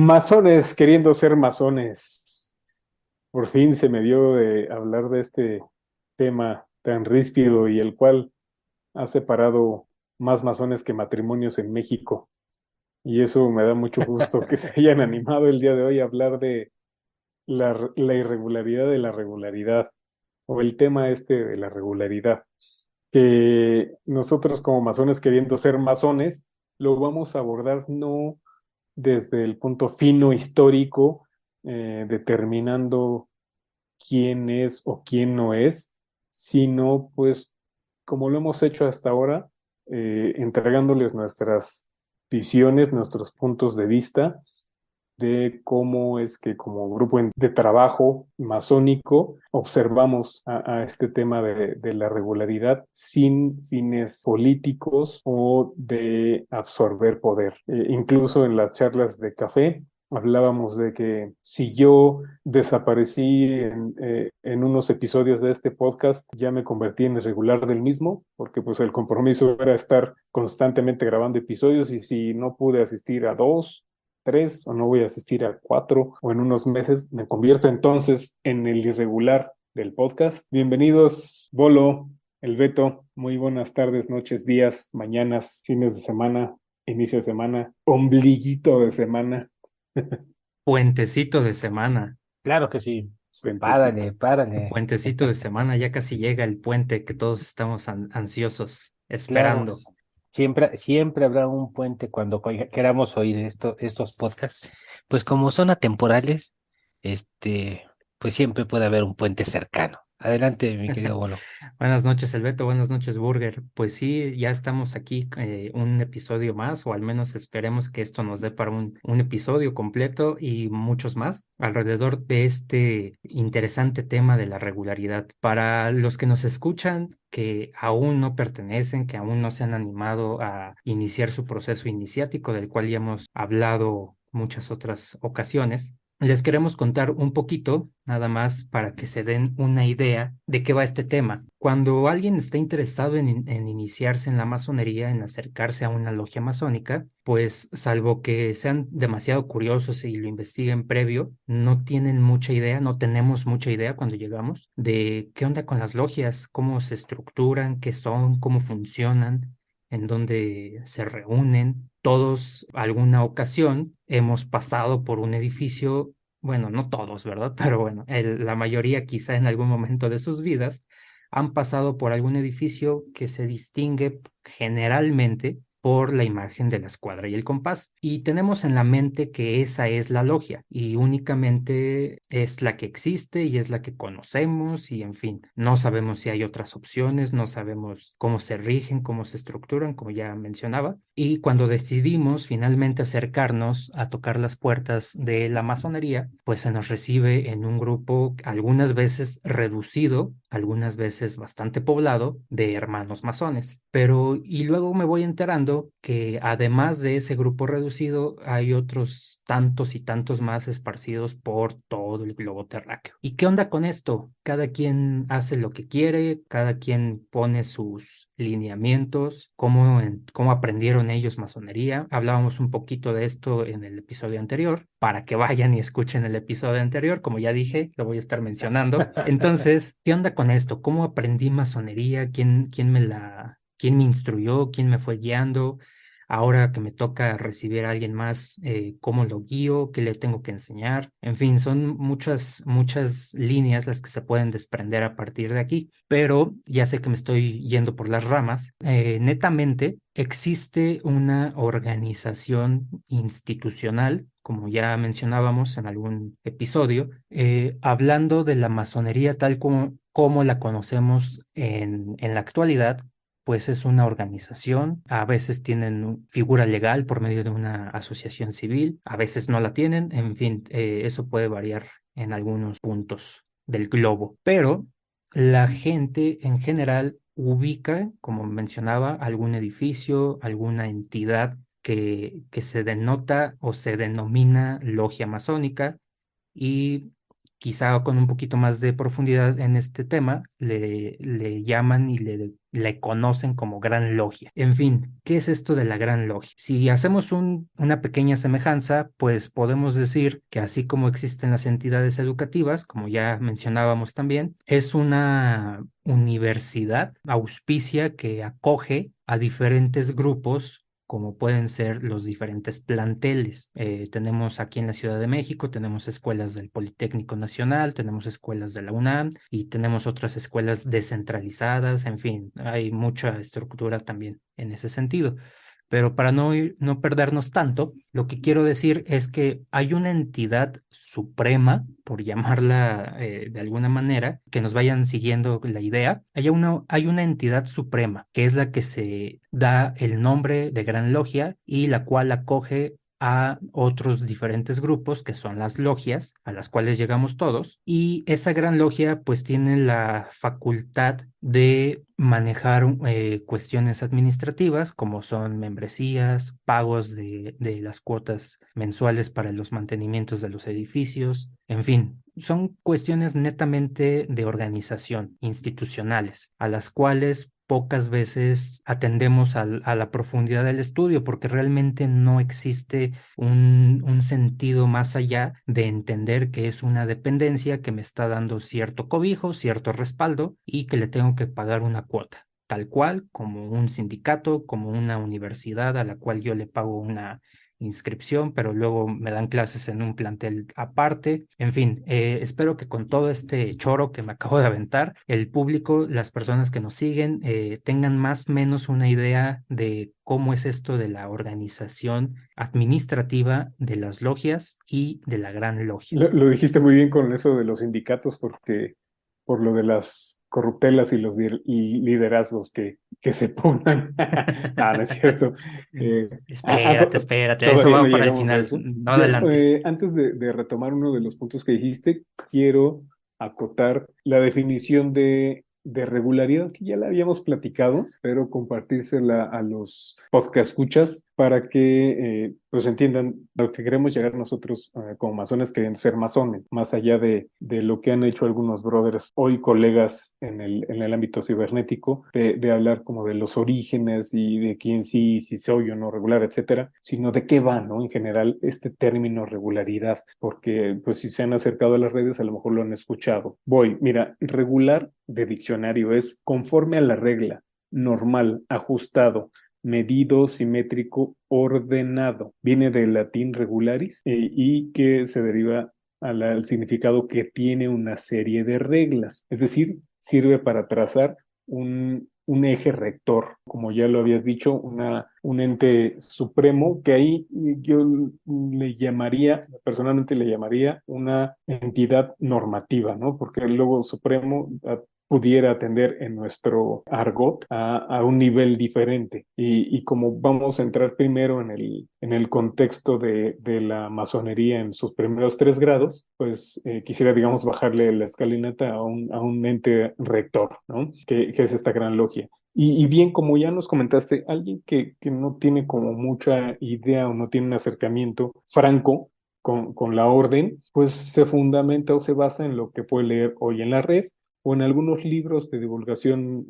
Masones queriendo ser masones. Por fin se me dio de hablar de este tema tan ríspido y el cual ha separado más masones que matrimonios en México. Y eso me da mucho gusto que se hayan animado el día de hoy a hablar de la irregularidad de la regularidad, o el tema este de la regularidad, que nosotros como masones queriendo ser masones, lo vamos a abordar no desde el punto fino histórico, determinando quién es o quién no es, sino pues como lo hemos hecho hasta ahora, entregándoles nuestras visiones, nuestros puntos de vista de cómo es que como grupo de trabajo masónico observamos a este tema de la regularidad sin fines políticos o de absorber poder. Incluso en las charlas de café hablábamos de que si yo desaparecí en unos episodios de este podcast, ya me convertí en irregular del mismo, porque pues el compromiso era estar constantemente grabando episodios y si no pude asistir a dos, tres, o no voy a asistir a cuatro, o en unos meses me convierto entonces en el irregular del podcast. Bienvenidos, Bolo, el Beto. Muy buenas tardes, noches, días, mañanas, fines de semana, inicio de semana, ombliguito de semana, Puentecito de semana, Claro que sí. puentecito. Párale, párale. puentecito de semana, ya casi llega el puente que todos estamos ansiosos, Claro, esperando. siempre habrá un puente cuando queramos oír estos podcasts. Pues como son atemporales, este, pues siempre puede haber un puente cercano. Adelante, mi querido Bolo. Buenas noches, Elbeto, buenas noches, Burger. Pues sí, ya estamos aquí, un episodio más, o al menos esperemos que esto nos dé para un episodio completo y muchos más alrededor de este interesante tema de la regularidad. Para los que nos escuchan, que aún no pertenecen, que aún no se han animado a iniciar su proceso iniciático, del cual ya hemos hablado muchas otras ocasiones. Les queremos contar un poquito, nada más para que se den una idea de qué va este tema. Cuando alguien está interesado en iniciarse en la masonería, en acercarse a una logia masónica, pues salvo que sean demasiado curiosos y lo investiguen previo, no tienen mucha idea, no tenemos mucha idea cuando llegamos de qué onda con las logias, cómo se estructuran, qué son, cómo funcionan, en dónde se reúnen. Todos, alguna ocasión, hemos pasado por un edificio, bueno, no todos, ¿verdad? Pero bueno, la mayoría quizá en algún momento de sus vidas han pasado por algún edificio que se distingue generalmente por la imagen de la escuadra y el compás. Y tenemos en la mente que esa es la logia y únicamente es la que existe y es la que conocemos y en fin, no sabemos si hay otras opciones, no sabemos cómo se rigen, cómo se estructuran, como ya mencionaba. Y cuando decidimos finalmente acercarnos a tocar las puertas de la masonería, pues se nos recibe en un grupo algunas veces reducido, algunas veces bastante poblado de hermanos masones. Pero y luego me voy enterando que además de ese grupo reducido hay otros tantos y tantos más esparcidos por todo el globo terráqueo. ¿Y qué onda con esto? Cada quien hace lo que quiere, cada quien pone sus lineamientos, cómo aprendieron ellos masonería. Hablábamos un poquito de esto en el episodio anterior, para que vayan y escuchen el episodio anterior, como ya dije, lo voy a estar mencionando. Entonces, ¿qué onda con esto? ¿Cómo aprendí masonería? ¿Quién me instruyó? ¿Quién me fue guiando? Ahora que me toca recibir a alguien más, ¿cómo lo guío? ¿Qué le tengo que enseñar? En fin, son muchas, muchas líneas las que se pueden desprender a partir de aquí, pero ya sé que me estoy yendo por las ramas. Netamente, existe una organización institucional, como ya mencionábamos en algún episodio, hablando de la masonería tal como la conocemos en la actualidad, pues es una organización, a veces tienen figura legal por medio de una asociación civil, a veces no la tienen, en fin, eso puede variar en algunos puntos del globo, pero la gente en general ubica, como mencionaba, algún edificio, alguna entidad que se denota o se denomina logia masónica y quizá con un poquito más de profundidad en este tema, le llaman y le conocen como Gran Logia. En fin, ¿qué es esto de la Gran Logia? Si hacemos una pequeña semejanza, pues podemos decir que así como existen las entidades educativas, como ya mencionábamos también, es una universidad auspicia que acoge a diferentes grupos como pueden ser los diferentes planteles. Tenemos aquí en la Ciudad de México, tenemos escuelas del Politécnico Nacional, tenemos escuelas de la UNAM y tenemos otras escuelas descentralizadas, en fin, hay mucha estructura también en ese sentido. Pero para no perdernos tanto, lo que quiero decir es que hay una entidad suprema, por llamarla de alguna manera, que nos vayan siguiendo la idea. Hay una entidad suprema, que es la que se da el nombre de Gran Logia y la cual acoge a otros diferentes grupos que son las logias, a las cuales llegamos todos, y esa gran logia pues tiene la facultad de manejar cuestiones administrativas como son membresías, pagos de las cuotas mensuales para los mantenimientos de los edificios, en fin, son cuestiones netamente de organización, institucionales, a las cuales pocas veces atendemos a la profundidad del estudio porque realmente no existe un sentido más allá de entender que es una dependencia que me está dando cierto cobijo, cierto respaldo y que le tengo que pagar una cuota, tal cual como un sindicato, como una universidad a la cual yo le pago una inscripción, pero luego me dan clases en un plantel aparte. En fin, espero que con todo este choro que me acabo de aventar, el público, las personas que nos siguen, tengan más o menos una idea de cómo es esto de la organización administrativa de las logias y de la gran logia. Lo dijiste muy bien con eso de los sindicatos, porque por lo de las corruptelas y los liderazgos que se pongan. Ah, no es cierto. Eh, ah, ah, to- Espérate, eso Todavía no va para el llegamos a final, eso. no adelantes. Antes de retomar uno de los puntos que dijiste, quiero acotar la definición de regularidad que ya la habíamos platicado, pero compartírsela a los podcast escuchas para que pues entiendan lo que queremos llegar nosotros como masones queriendo ser masones, más allá de lo que han hecho algunos brothers, hoy colegas en el ámbito cibernético, de hablar como de los orígenes y de quién sí, si soy o no regular, etcétera, sino de qué va, ¿no? En general, este término regularidad, porque pues si se han acercado a las redes, a lo mejor lo han escuchado. Mira, regular de diccionario es conforme a la regla, normal, ajustado, medido, simétrico, ordenado. Viene del latín regularis y que se deriva al significado que tiene una serie de reglas. Es decir, sirve para trazar un eje rector, como ya lo habías dicho, un ente supremo que ahí yo le llamaría, personalmente le llamaría una entidad normativa, ¿no? Porque luego supremo pudiera atender en nuestro argot a un nivel diferente. Y como vamos a entrar primero en el contexto de la masonería en sus primeros 3 grados, pues quisiera, digamos, bajarle la escalinata a un ente rector, ¿no? Que es esta gran logia. Y bien, como ya nos comentaste, alguien que no tiene como mucha idea o no tiene un acercamiento franco con la orden, pues se fundamenta o se basa en lo que puede leer hoy en la red o en algunos libros de divulgación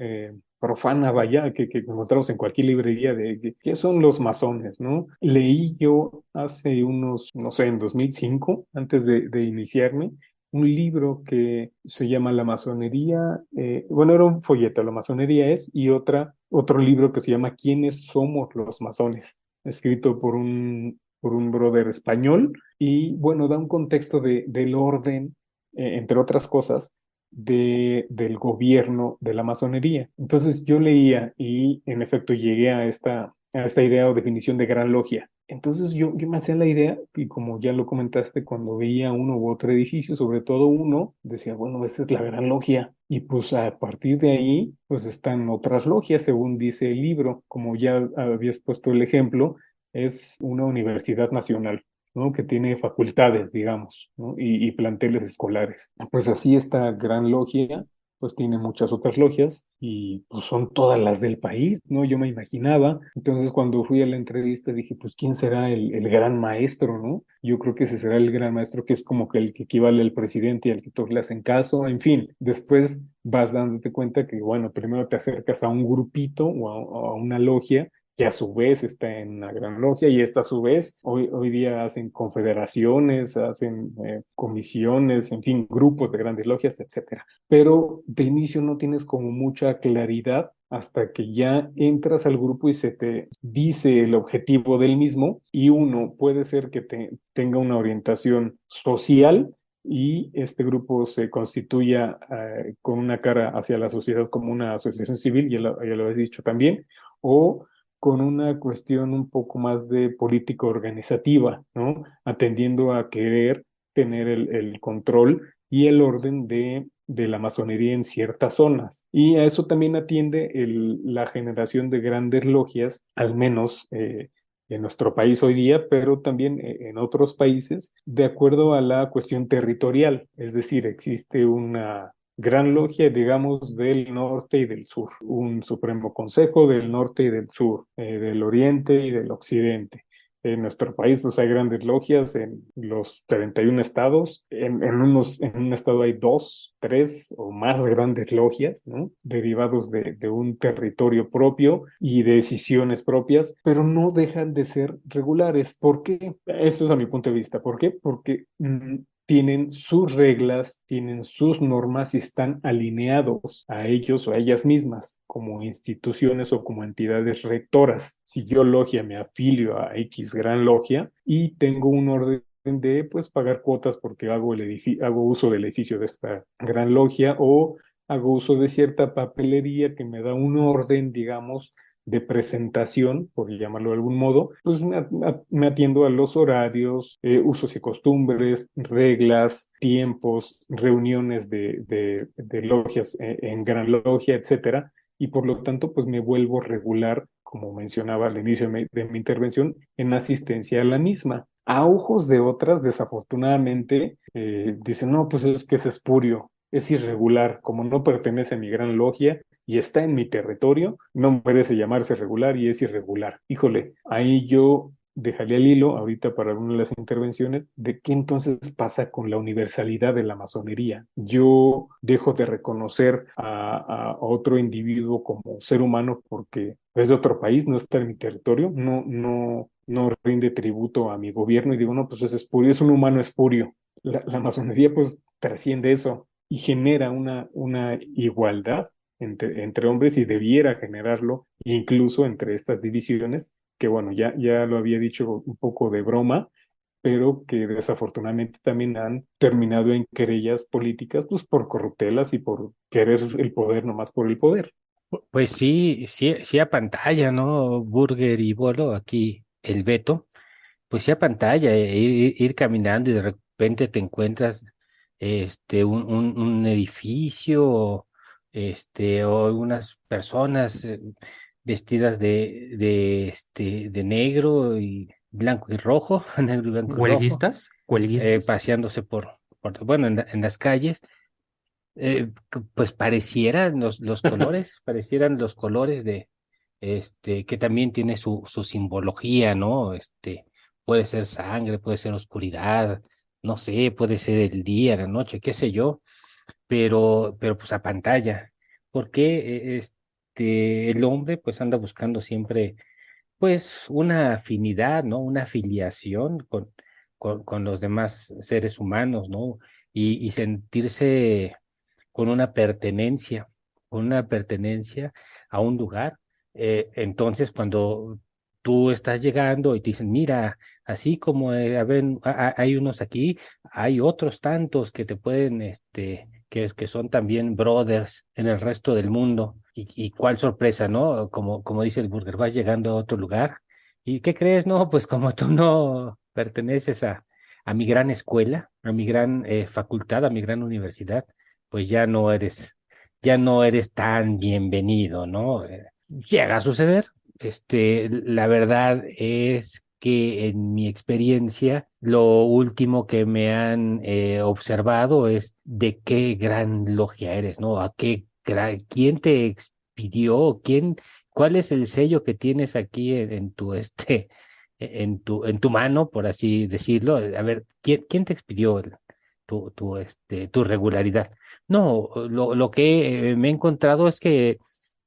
profana, vaya, que encontramos en cualquier librería de qué son los masones, ¿no? Leí yo hace unos, no sé, en 2005, antes de iniciarme, un libro que se llama La masonería, bueno, era un folleto, La masonería es, y otro libro que se llama ¿Quiénes somos los masones? Escrito por un brother español, y bueno, da un contexto del orden, entre otras cosas, del gobierno de la masonería. Entonces yo leía y en efecto llegué a esta idea o definición de gran logia. Entonces yo me hacía la idea, y como ya lo comentaste, cuando veía uno u otro edificio, sobre todo uno, decía, bueno, esa es la gran logia. Y pues a partir de ahí, pues están otras logias, según dice el libro, como ya habías puesto el ejemplo, es una universidad nacional, ¿no? Que tiene facultades, digamos, ¿no? Y planteles escolares. Pues así esta gran logia pues tiene muchas otras logias y pues son todas las del país, ¿no? Yo me imaginaba. Entonces cuando fui a la entrevista dije, pues ¿quién será el gran maestro, ¿no? Yo creo que ese será el gran maestro que es como que el que equivale al presidente y al que todos le hacen caso, en fin. Después vas dándote cuenta que, bueno, primero te acercas a un grupito o a una logia que a su vez está en una gran logia y esta a su vez hoy día hacen confederaciones, hacen comisiones, en fin, grupos de grandes logias, etcétera. Pero de inicio no tienes como mucha claridad hasta que ya entras al grupo y se te dice el objetivo del mismo y uno puede ser que tenga una orientación social y este grupo se constituya con una cara hacia la sociedad como una asociación civil, ya lo habéis dicho también, o con una cuestión un poco más de política organizativa, ¿no? Atendiendo a querer tener el control y el orden de la masonería en ciertas zonas. Y a eso también atiende la generación de grandes logias, al menos en nuestro país hoy día, pero también en otros países, de acuerdo a la cuestión territorial. Es decir, existe una gran logia, digamos, del norte y del sur, un supremo consejo del norte y del sur, del oriente y del occidente. En nuestro país, pues hay grandes logias en los 31 estados. En un estado hay dos, tres o más grandes logias, ¿no? Derivados de un territorio propio y de decisiones propias, pero no dejan de ser regulares. ¿Por qué? Eso es a mi punto de vista. ¿Por qué? Porque tienen sus reglas, tienen sus normas y están alineados a ellos o a ellas mismas como instituciones o como entidades rectoras. Si yo logia me afilio a X gran logia y tengo un orden de pues pagar cuotas porque hago uso del edificio de esta gran logia o hago uso de cierta papelería que me da un orden, digamos, de presentación, por llamarlo de algún modo, pues me atiendo a los horarios, usos y costumbres, reglas, tiempos, reuniones de logias en gran logia, etcétera, y por lo tanto, pues me vuelvo regular, como mencionaba al inicio de mi intervención, en asistencia a la misma. A ojos de otras, desafortunadamente, dicen, no, pues es que es espurio, es irregular, como no pertenece a mi gran logia, y está en mi territorio, no merece llamarse regular y es irregular. Híjole, ahí yo dejaría el hilo ahorita para una de las intervenciones de qué entonces pasa con la universalidad de la masonería. Yo dejo de reconocer a otro individuo como ser humano porque es de otro país, no está en mi territorio, no rinde tributo a mi gobierno y digo, no, pues es espurio, es un humano espurio. La masonería pues trasciende eso y genera una igualdad entre hombres y debiera generarlo incluso entre estas divisiones, que bueno, ya lo había dicho un poco de broma, pero que desafortunadamente también han terminado en querellas políticas, pues por corruptelas y por querer el poder nomás por el poder. Pues sí, sí, sí a pantalla, ¿no? Burger y Bolo, aquí el Beto, pues sí a pantalla, ir caminando y de repente te encuentras un edificio, o unas personas vestidas de negro y blanco y rojo, negro y blanco y rojo, ¿Huelguistas? ¿Huelguistas? paseándose bueno, en las calles. Pues parecieran los colores, parecieran los colores de, que también tiene su simbología, ¿no? Puede ser sangre, puede ser oscuridad, no sé, puede ser el día, la noche, qué sé yo, pero pues a pantalla, porque el hombre pues anda buscando siempre pues una afinidad, ¿no? Una afiliación con los demás seres humanos, ¿no? Y sentirse con una pertenencia a un lugar. Entonces, cuando tú estás llegando y te dicen, mira, así como hay unos aquí, hay otros tantos que te pueden, que son también brothers en el resto del mundo. Y cuál sorpresa, ¿no? Como dice el Burger, vas llegando a otro lugar. ¿Y qué crees? No, pues como tú no perteneces a mi gran escuela, a mi gran facultad, a mi gran universidad, pues ya no eres tan bienvenido, ¿no? Llega a suceder. La verdad es que en mi experiencia lo último que me han observado es de qué gran logia eres, ¿no? ¿Quién te expidió? ¿Cuál es el sello que tienes aquí en tu en tu mano, por así decirlo? A ver, ¿quién te expidió tu regularidad? No, lo que me he encontrado es que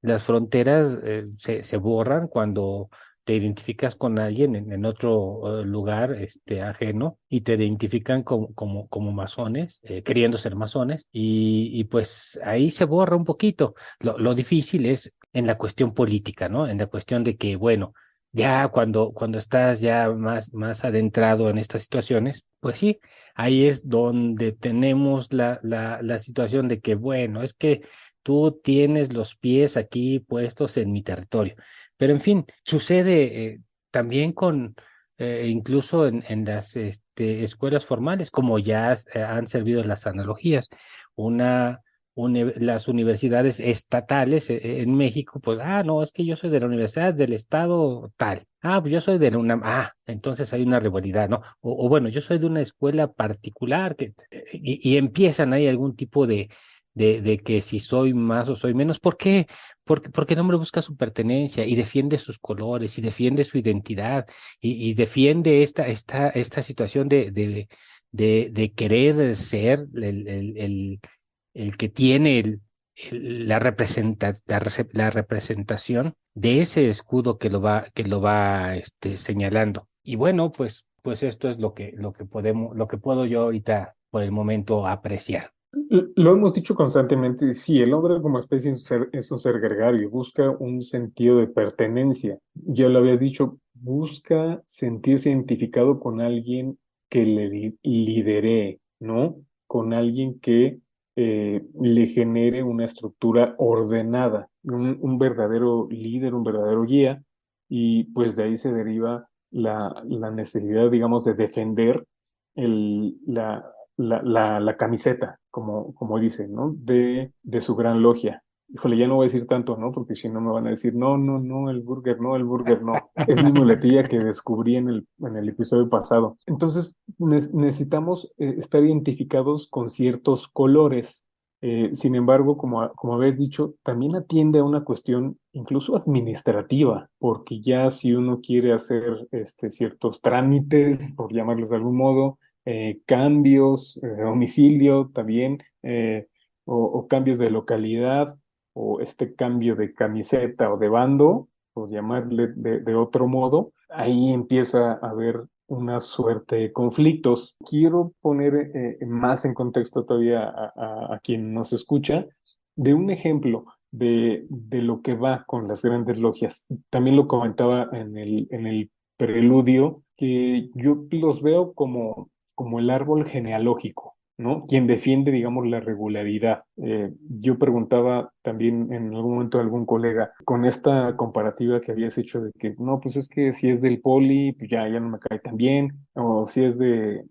las fronteras se borran cuando te identificas con alguien en otro lugar ajeno y te identifican como masones, queriendo ser masones, y pues ahí se borra un poquito. Lo difícil es en la cuestión política, ¿no? En la cuestión de que, bueno, ya cuando estás ya más adentrado en estas situaciones, pues sí, ahí es donde tenemos la situación de que, bueno, es que tú tienes los pies aquí puestos en mi territorio. Pero en fin, sucede también incluso en las escuelas formales, como ya han servido las analogías. Una, las universidades estatales en México, pues, no, es que yo soy de la universidad del estado tal. Pues yo soy de la UNAM. Entonces hay una rivalidad, ¿no? O bueno, yo soy de una escuela particular y empiezan ahí algún tipo de que si soy más o soy menos. ¿Por qué? Porque el hombre busca su pertenencia y defiende sus colores y defiende su identidad y defiende esta situación de querer ser el que tiene la representación de ese escudo que lo va señalando. Y bueno, pues esto es lo que puedo yo ahorita por el momento apreciar. Lo hemos dicho constantemente, sí, el hombre como especie es un ser gregario, busca un sentido de pertenencia. Ya lo había dicho, busca sentirse identificado con alguien que le lidere, ¿no? Con alguien que le genere una estructura ordenada, un verdadero líder, un verdadero guía, y pues de ahí se deriva la necesidad, digamos, de defender la camiseta, como dicen, ¿no? De su gran logia. Híjole, ya no voy a decir tanto, ¿no? Porque si no me van a decir, no, no, no, el burger, no, el burger, no. Es mi muletilla que descubrí en el episodio pasado. Entonces, necesitamos estar identificados con ciertos colores. Sin embargo, como habéis dicho, también atiende a una cuestión incluso administrativa, porque ya si uno quiere hacer ciertos trámites, por llamarlos de algún modo, cambios, domicilio también, o cambios de localidad, o este cambio de camiseta o de bando, por llamarle de otro modo, ahí empieza a haber una suerte de conflictos. Quiero poner más en contexto todavía a quien nos escucha de un ejemplo de lo que va con las grandes logias. También lo comentaba en el preludio, que yo los veo como el árbol genealógico, ¿no? Quien defiende, digamos, la regularidad. Yo preguntaba también en algún momento a algún colega, con esta comparativa que habías hecho de que, no, pues es que si es del poli, pues ya no me cae tan bien, o si es del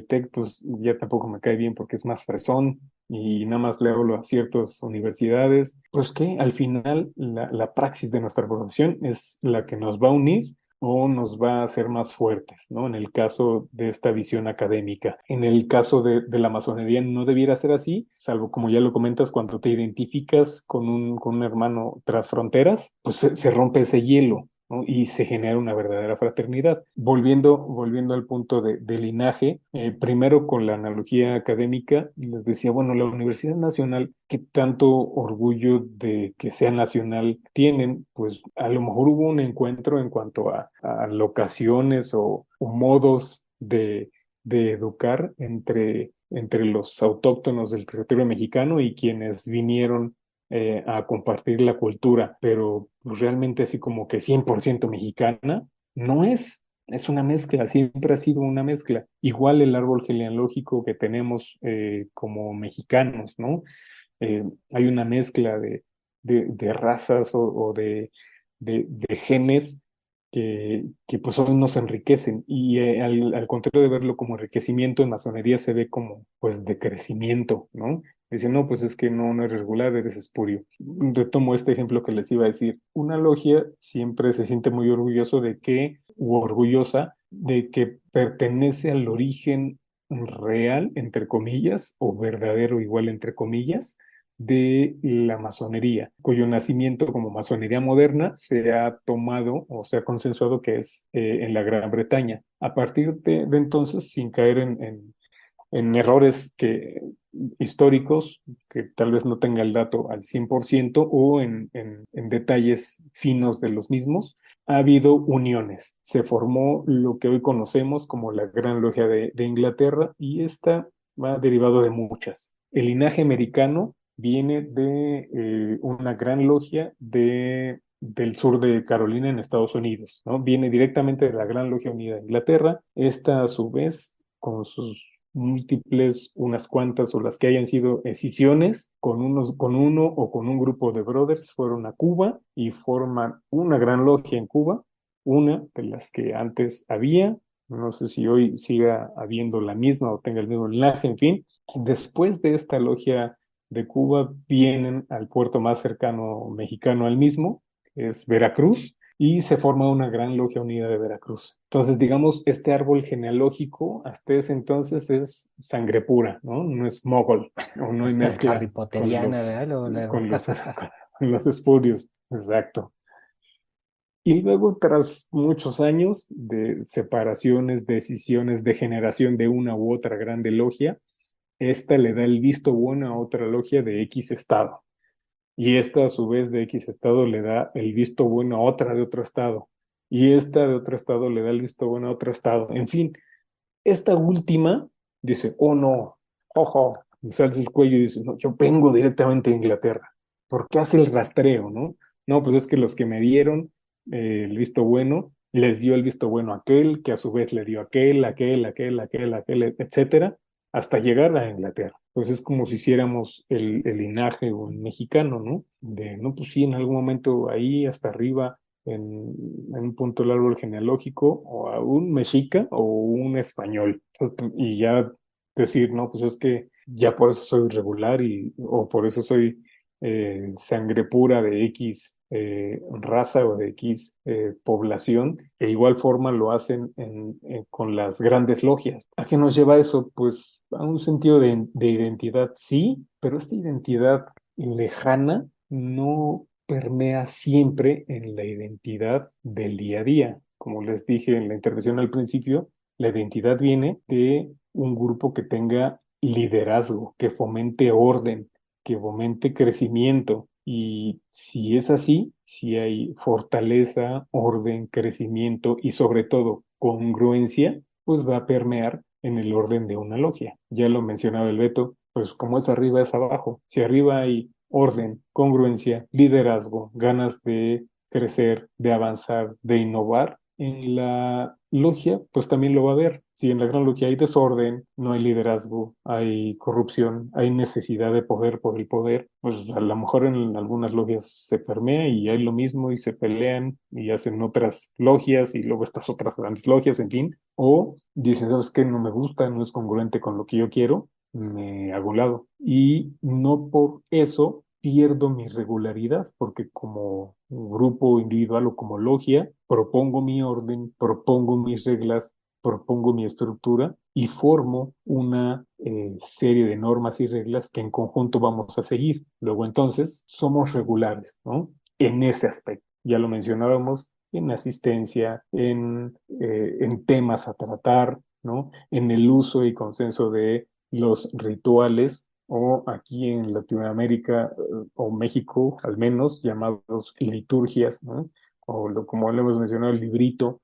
TEC, pues ya tampoco me cae bien porque es más fresón y nada más le hablo a ciertas universidades. Pues que al final la praxis de nuestra profesión es la que nos va a unir o nos va a hacer más fuertes, ¿no? En el caso de esta visión académica. En el caso de la masonería no debiera ser así, salvo como ya lo comentas, cuando te identificas con un hermano tras fronteras, pues se rompe ese hielo, ¿no? Y se genera una verdadera fraternidad. Volviendo al punto de linaje, primero con la analogía académica, les decía, bueno, la Universidad Nacional, ¿qué tanto orgullo de que sea nacional tienen? Pues a lo mejor hubo un encuentro en cuanto a locaciones o modos de educar entre los autóctonos del territorio mexicano y quienes vinieron a compartir la cultura, pero pues, realmente así como que 100% mexicana, no es una mezcla, siempre ha sido una mezcla. Igual el árbol genealógico que tenemos como mexicanos, ¿no? Hay una mezcla de razas o de genes que pues hoy nos enriquecen y al contrario de verlo como enriquecimiento, en masonería se ve como pues de crecimiento, ¿no? Dicen, no, pues es que no eres regular, eres espurio. Retomo este ejemplo que les iba a decir. Una logia siempre se siente muy orgulloso de que u orgullosa de que pertenece al origen real, entre comillas, o verdadero igual, entre comillas, de la masonería, cuyo nacimiento como masonería moderna se ha tomado o se ha consensuado que es en la Gran Bretaña. A partir de entonces, sin caer en errores históricos, que tal vez no tenga el dato al 100% o en detalles finos de los mismos, ha habido uniones. Se formó lo que hoy conocemos como la Gran Logia de Inglaterra y esta va derivado de muchas. El linaje americano viene de una gran logia del sur de Carolina en Estados Unidos, ¿no? Viene directamente de la Gran Logia Unida de Inglaterra. Esta, a su vez, con sus múltiples, unas cuantas o las que hayan sido escisiones, con uno o con un grupo de brothers, fueron a Cuba y forman una gran logia en Cuba, una de las que antes había, no sé si hoy siga habiendo la misma o tenga el mismo linaje, en fin. Después de esta logia de Cuba vienen al puerto más cercano mexicano al mismo, que es Veracruz, y se forma una gran logia unida de Veracruz. Entonces, digamos, este árbol genealógico hasta ese entonces es sangre pura, ¿no? No es mogol, o no hay Harry mezcla Potteriana, ¿verdad? con los, con los espurios. Exacto. Y luego, tras muchos años de separaciones, decisiones de generación de una u otra grande logia, esta le da el visto bueno a otra logia de X estado. Y esta, a su vez, de X estado le da el visto bueno a otra de otro estado. Y esta de otro estado le da el visto bueno a otro estado. En fin, esta última dice, oh no, ojo, me salta el cuello y dice, no, yo vengo directamente a Inglaterra. ¿Por qué hace el rastreo, no? No, pues es que los que me dieron el visto bueno, les dio el visto bueno a aquel, que a su vez le dio aquel, etcétera, hasta llegar a Inglaterra. Pues es como si hiciéramos el linaje o el mexicano, ¿no? De, no, pues sí, en algún momento ahí hasta arriba en un punto del árbol genealógico, o a un mexica o un español. Entonces, y ya decir, no, pues es que ya por eso soy regular o por eso soy sangre pura de X raza o de X población. De igual forma lo hacen con las grandes logias. ¿A qué nos lleva eso? Pues a un sentido de identidad, sí, pero esta identidad lejana no permea siempre en la identidad del día a día. Como les dije en la intervención al principio, la identidad viene de un grupo que tenga liderazgo, que fomente orden, que fomente crecimiento. Y si es así, si hay fortaleza, orden, crecimiento y sobre todo congruencia, pues va a permear en el orden de una logia. Ya lo mencionaba el Beto, pues como es arriba es abajo. Si arriba hay orden, congruencia, liderazgo, ganas de crecer, de avanzar, de innovar, en la logia, pues también lo va a haber. Si en la gran logia hay desorden, no hay liderazgo, hay corrupción, hay necesidad de poder por el poder, pues a lo mejor en algunas logias se permea y hay lo mismo y se pelean y hacen otras logias y luego estas otras grandes logias, en fin. O dicen, ¿sabes qué? No me gusta, no es congruente con lo que yo quiero, me hago un lado. Y no por eso pierdo mi regularidad, porque como grupo individual o como logia, propongo mi orden, propongo mis reglas, propongo mi estructura y formo una serie de normas y reglas que en conjunto vamos a seguir. Luego entonces somos regulares, ¿no? En ese aspecto. Ya lo mencionábamos en asistencia, en temas a tratar, ¿no? En el uso y consenso de los rituales o aquí en Latinoamérica o México al menos llamados liturgias, ¿no? Como le hemos mencionado, el librito,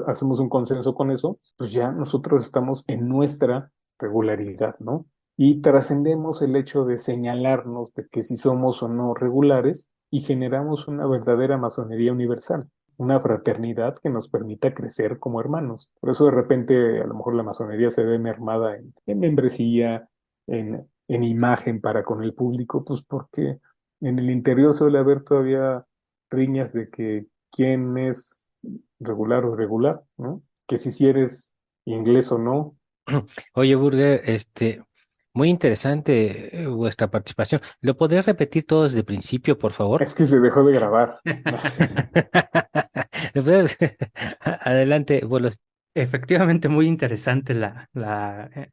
hacemos un consenso con eso, pues ya nosotros estamos en nuestra regularidad, ¿no? Y trascendemos el hecho de señalarnos de que si somos o no regulares y generamos una verdadera masonería universal, una fraternidad que nos permita crecer como hermanos. Por eso de repente a lo mejor la masonería se ve mermada en membresía, en imagen para con el público, pues porque en el interior suele haber todavía riñas de que quién es regular o irregular, ¿no? Que si eres inglés o no. Oye, Burger, Muy interesante vuestra participación. ¿Lo podrías repetir todo desde el principio, por favor? Es que se dejó de grabar. ¿Lo puedes- Adelante, vuelos. Efectivamente, muy interesante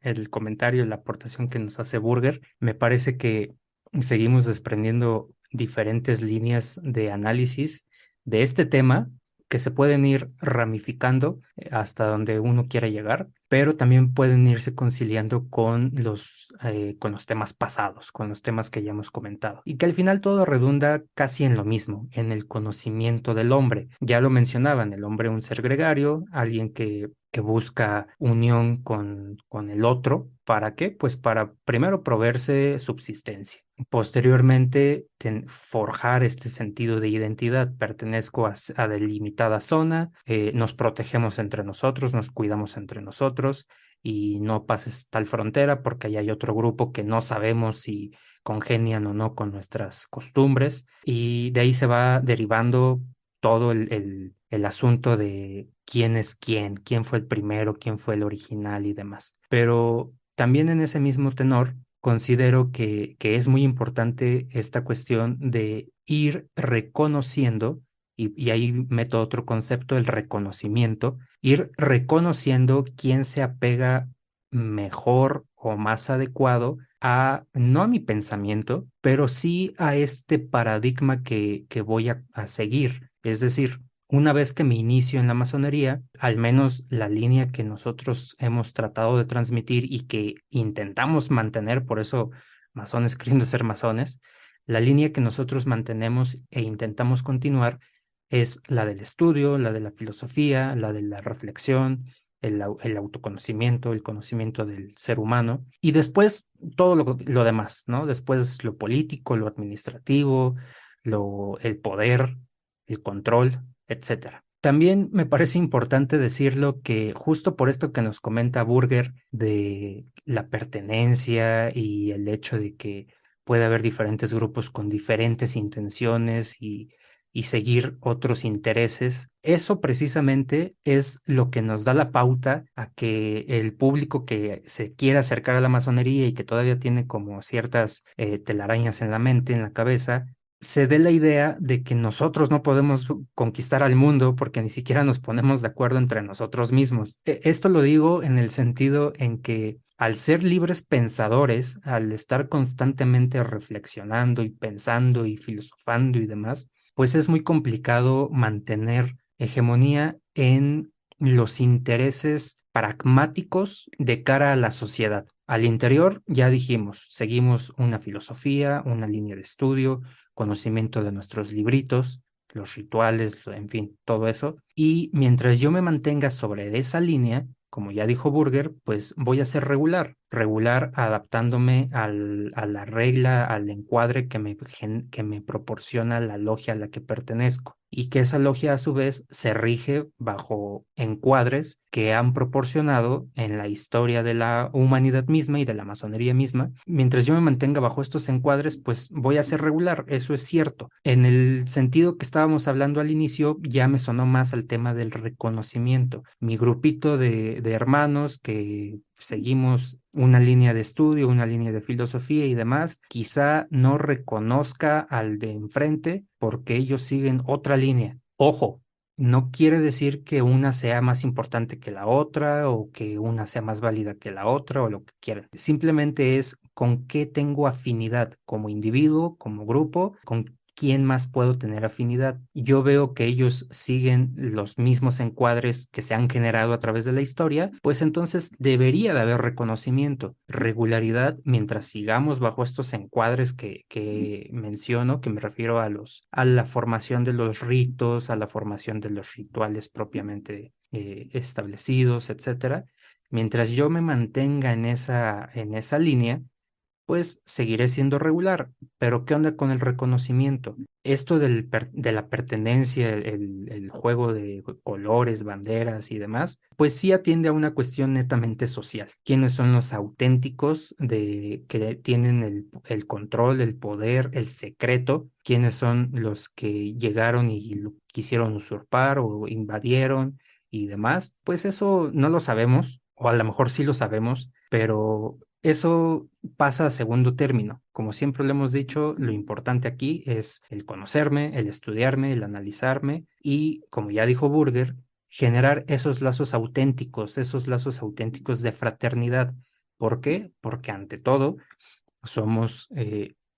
el comentario, la aportación que nos hace Burger. Me parece que seguimos desprendiendo diferentes líneas de análisis de este tema que se pueden ir ramificando hasta donde uno quiera llegar, pero también pueden irse conciliando con los temas pasados, con los temas que ya hemos comentado. Y que al final todo redunda casi en lo mismo, en el conocimiento del hombre. Ya lo mencionaban, el hombre es un ser gregario, alguien que busca unión con el otro. ¿Para qué? Pues para primero proveerse subsistencia. Posteriormente, forjar este sentido de identidad. Pertenezco a delimitada zona, nos protegemos entre nosotros, nos cuidamos entre nosotros y no pases tal frontera porque ahí hay otro grupo que no sabemos si congenian o no con nuestras costumbres y de ahí se va derivando todo el asunto de quién es quién fue el primero, quién fue el original y demás. Pero también en ese mismo tenor, considero que es muy importante esta cuestión de ir reconociendo, y ahí meto otro concepto, el reconocimiento, ir reconociendo quién se apega mejor o más adecuado no a mi pensamiento, pero sí a este paradigma que voy a seguir. Es decir, una vez que me inicio en la masonería, al menos la línea que nosotros hemos tratado de transmitir y que intentamos mantener, por eso masones queriendo ser masones, la línea que nosotros mantenemos e intentamos continuar es la del estudio, la de la filosofía, la de la reflexión, el autoconocimiento, el conocimiento del ser humano, y después todo lo demás, ¿no? Después lo político, lo administrativo, el poder, el control, etcétera. También me parece importante decirlo que justo por esto que nos comenta Burger de la pertenencia y el hecho de que puede haber diferentes grupos con diferentes intenciones y seguir otros intereses. Eso precisamente es lo que nos da la pauta a que el público que se quiera acercar a la masonería y que todavía tiene como ciertas telarañas en la mente, en la cabeza, se dé la idea de que nosotros no podemos conquistar al mundo porque ni siquiera nos ponemos de acuerdo entre nosotros mismos. Esto lo digo en el sentido en que al ser libres pensadores, al estar constantemente reflexionando y pensando y filosofando y demás, pues es muy complicado mantener hegemonía en los intereses pragmáticos de cara a la sociedad. Al interior, ya dijimos, seguimos una filosofía, una línea de estudio, conocimiento de nuestros libritos, los rituales, en fin, todo eso. Y mientras yo me mantenga sobre esa línea, como ya dijo Burger, pues voy a ser regular adaptándome a la regla, al encuadre que me proporciona la logia a la que pertenezco y que esa logia a su vez se rige bajo encuadres que han proporcionado en la historia de la humanidad misma y de la masonería misma. Mientras yo me mantenga bajo estos encuadres, pues voy a ser regular, eso es cierto. En el sentido que estábamos hablando al inicio, ya me sonó más al tema del reconocimiento. Mi grupito de hermanos que seguimos una línea de estudio, una línea de filosofía y demás, quizá no reconozca al de enfrente porque ellos siguen otra línea. Ojo, no quiere decir que una sea más importante que la otra o que una sea más válida que la otra o lo que quieran. Simplemente es con qué tengo afinidad como individuo, como grupo, con quién más puedo tener afinidad. Yo veo que ellos siguen los mismos encuadres que se han generado a través de la historia, pues entonces debería de haber reconocimiento, regularidad, mientras sigamos bajo estos encuadres que menciono, que me refiero a la formación de los ritos, a la formación de los rituales propiamente establecidos, etcétera. Mientras yo me mantenga en esa línea, pues seguiré siendo regular. Pero ¿qué onda con el reconocimiento? Esto de la pertenencia, el juego de colores, banderas y demás, pues sí atiende a una cuestión netamente social. ¿Quiénes son los auténticos que tienen el control, el poder, el secreto? ¿Quiénes son los que llegaron y lo quisieron usurpar o invadieron y demás? Pues eso no lo sabemos, o a lo mejor sí lo sabemos, pero eso pasa a segundo término. Como siempre lo hemos dicho, lo importante aquí es el conocerme, el estudiarme, el analizarme y, como ya dijo Burger, generar esos lazos auténticos de fraternidad. ¿Por qué? Porque ante todo somos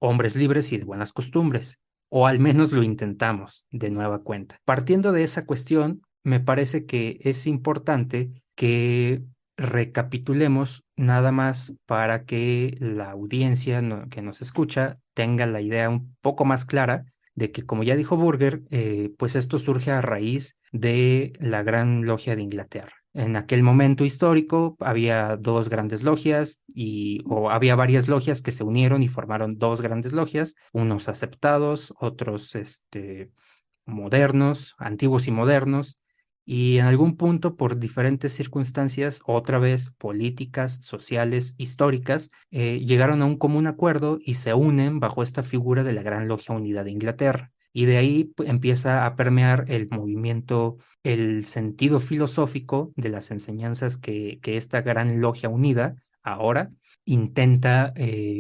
hombres libres y de buenas costumbres, o al menos lo intentamos de nueva cuenta. Partiendo de esa cuestión, me parece que es importante que recapitulemos nada más para que la audiencia que nos escucha tenga la idea un poco más clara de que, como ya dijo Burger, pues esto surge a raíz de la Gran Logia de Inglaterra. En aquel momento histórico había dos grandes logias o había varias logias que se unieron y formaron dos grandes logias, unos aceptados, otros modernos, antiguos y modernos, y en algún punto, por diferentes circunstancias, otra vez políticas, sociales, históricas, llegaron a un común acuerdo y se unen bajo esta figura de la Gran Logia Unida de Inglaterra. Y de ahí empieza a permear el movimiento, el sentido filosófico de las enseñanzas que esta Gran Logia Unida ahora intenta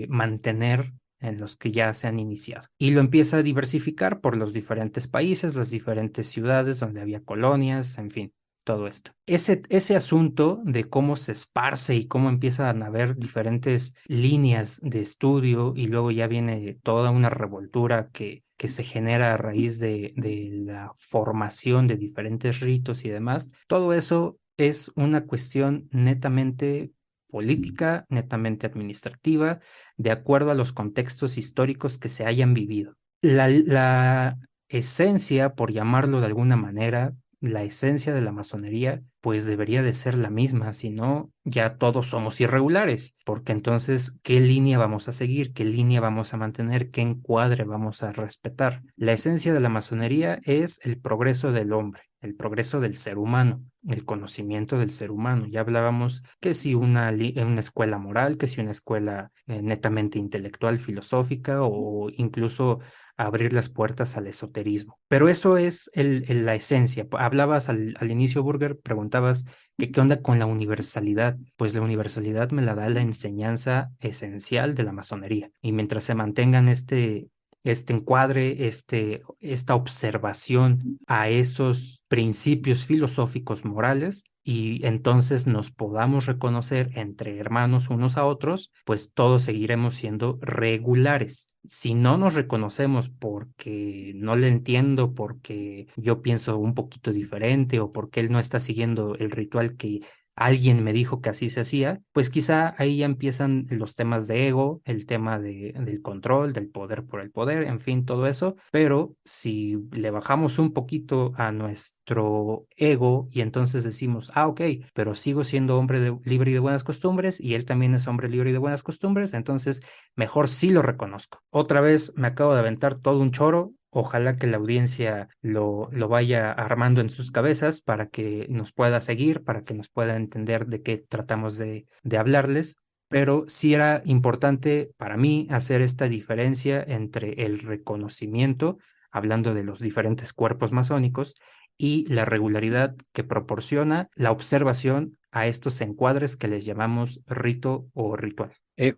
mantener en los que ya se han iniciado. Y lo empieza a diversificar por los diferentes países, las diferentes ciudades donde había colonias, en fin, todo esto. Ese asunto de cómo se esparce y cómo empiezan a haber diferentes líneas de estudio y luego ya viene toda una revoltura que se genera a raíz de la formación de diferentes ritos y demás, todo eso es una cuestión netamente política, netamente administrativa, de acuerdo a los contextos históricos que se hayan vivido. La esencia, por llamarlo de alguna manera, la esencia de la masonería, pues debería de ser la misma, si no, ya todos somos irregulares, porque entonces, ¿qué línea vamos a seguir? ¿Qué línea vamos a mantener? ¿Qué encuadre vamos a respetar? La esencia de la masonería es el progreso del hombre, el progreso del ser humano, el conocimiento del ser humano. Ya hablábamos que si una escuela moral, que si una escuela netamente intelectual, filosófica o incluso abrir las puertas al esoterismo. Pero eso es la esencia. Hablabas al inicio, Burger, preguntabas que qué onda con la universalidad. Pues la universalidad me la da la enseñanza esencial de la masonería. Y mientras se mantengan este encuadre, esta observación a esos principios filosóficos morales y entonces nos podamos reconocer entre hermanos unos a otros, pues todos seguiremos siendo regulares. Si no nos reconocemos porque no le entiendo, porque yo pienso un poquito diferente o porque él no está siguiendo el ritual que alguien me dijo que así se hacía, pues quizá ahí ya empiezan los temas de ego, el tema del control, del poder por el poder, en fin, todo eso. Pero si le bajamos un poquito a nuestro ego y entonces decimos, ah, ok, pero sigo siendo hombre libre y de buenas costumbres y él también es hombre libre y de buenas costumbres, entonces mejor sí lo reconozco. Otra vez me acabo de aventar todo un choro. Ojalá que la audiencia lo vaya armando en sus cabezas para que nos pueda seguir, para que nos pueda entender de qué tratamos de hablarles. Pero sí era importante para mí hacer esta diferencia entre el reconocimiento, hablando de los diferentes cuerpos masónicos, y la regularidad que proporciona la observación a estos encuadres que les llamamos rito o ritual.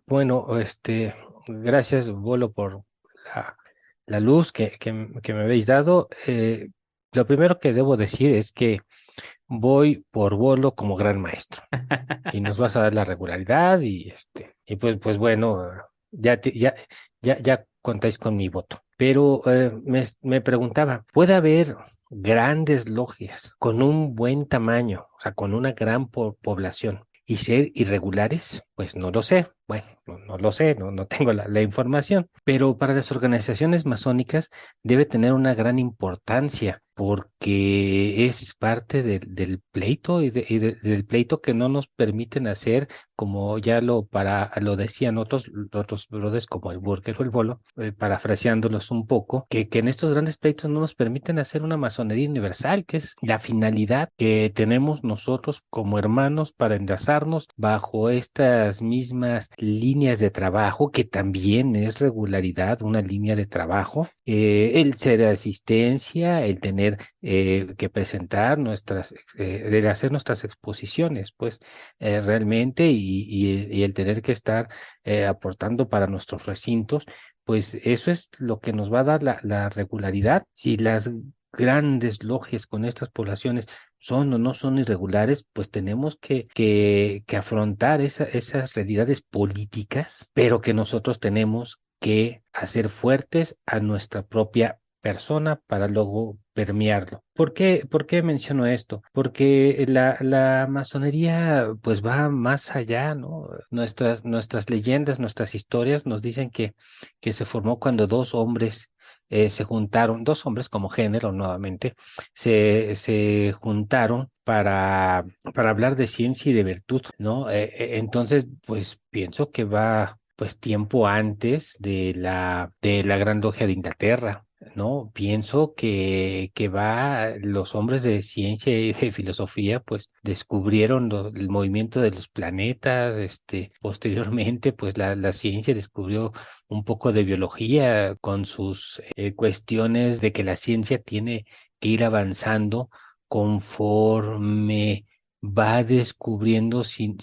Bueno, gracias, Bolo, por la, la luz que me habéis dado. Lo primero que debo decir es que voy por Bolo como gran maestro y nos vas a dar la regularidad y pues bueno, ya contáis con mi voto. Pero me preguntaba, ¿puede haber grandes logias con un buen tamaño, o sea, con una gran población y ser irregulares? Pues no lo sé. Bueno, no lo sé, no tengo la información, pero para las organizaciones masónicas debe tener una gran importancia porque es parte del pleito del pleito que no nos permiten hacer, como ya lo decían otros brothers como el Burger o el Bolo, parafraseándolos un poco, que en estos grandes pleitos no nos permiten hacer una masonería universal, que es la finalidad que tenemos nosotros como hermanos para enlazarnos bajo estas mismas líneas de trabajo, que también es regularidad, una línea de trabajo, el ser asistencia, el tener que presentar el hacer nuestras exposiciones, pues realmente, y el tener que estar aportando para nuestros recintos, pues eso es lo que nos va a dar la regularidad. Si las grandes logias con estas poblaciones son o no son irregulares, pues tenemos que afrontar esas realidades políticas, pero que nosotros tenemos que hacer fuertes a nuestra propia persona para luego permearlo. ¿Por qué menciono esto? Porque la masonería pues va más allá, ¿no? Nuestras leyendas, nuestras historias nos dicen que se formó cuando dos hombres se juntaron, dos hombres como género nuevamente, se juntaron para hablar de ciencia y de virtud, ¿no? Entonces, pues pienso que va pues tiempo antes de la Gran Logia de Inglaterra. ¿No? Pienso que los hombres de ciencia y de filosofía, pues descubrieron el movimiento de los planetas, posteriormente, pues la ciencia descubrió un poco de biología con sus cuestiones de que la ciencia tiene que ir avanzando conforme va descubriendo sin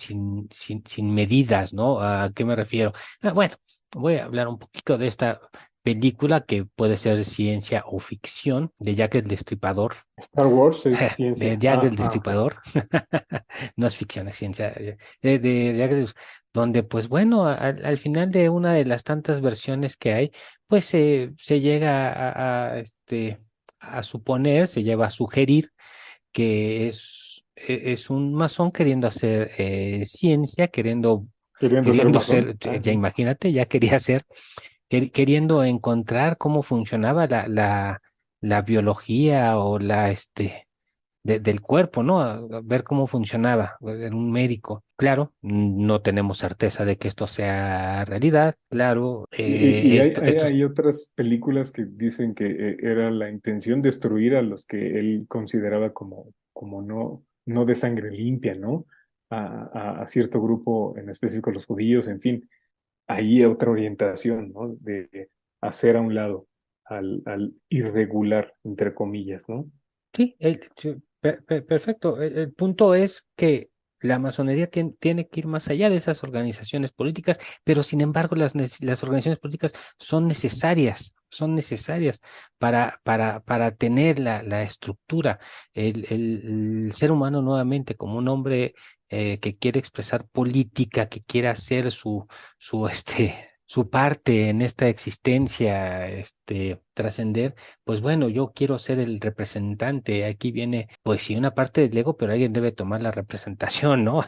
medidas, ¿no? ¿A qué me refiero? Bueno, voy a hablar un poquito de esta película que puede ser ciencia o ficción de Jack el Destripador. Star Wars es De ciencia. Jack el Ok. Destripador. No es ficción, es ciencia. De Jack donde pues bueno, al final de una de las tantas versiones que hay, pues se llega a suponer, se lleva a sugerir que es un masón queriendo hacer ciencia, Queriendo ser queriendo masón. ser, Ah, ya imagínate, ya quería ser, queriendo encontrar cómo funcionaba la biología o del cuerpo, ¿no? A ver cómo funcionaba. Era un médico. Claro, no tenemos certeza de que esto sea realidad. Claro, y hay otras películas que dicen que era la intención destruir a los que él consideraba como no de sangre limpia, ¿no? A cierto grupo, en específico los judíos, en fin. Ahí otra orientación, ¿no? De hacer a un lado al irregular, entre comillas, ¿no? sí, sí, perfecto. El punto es que la masonería tiene que ir más allá de esas organizaciones políticas, pero sin embargo las organizaciones políticas son necesarias para tener la estructura. El ser humano nuevamente como un hombre que quiere expresar política, que quiere hacer su parte en esta existencia, trascender, pues bueno, yo quiero ser el representante. Aquí viene, pues sí, una parte del ego, pero alguien debe tomar la representación, ¿no?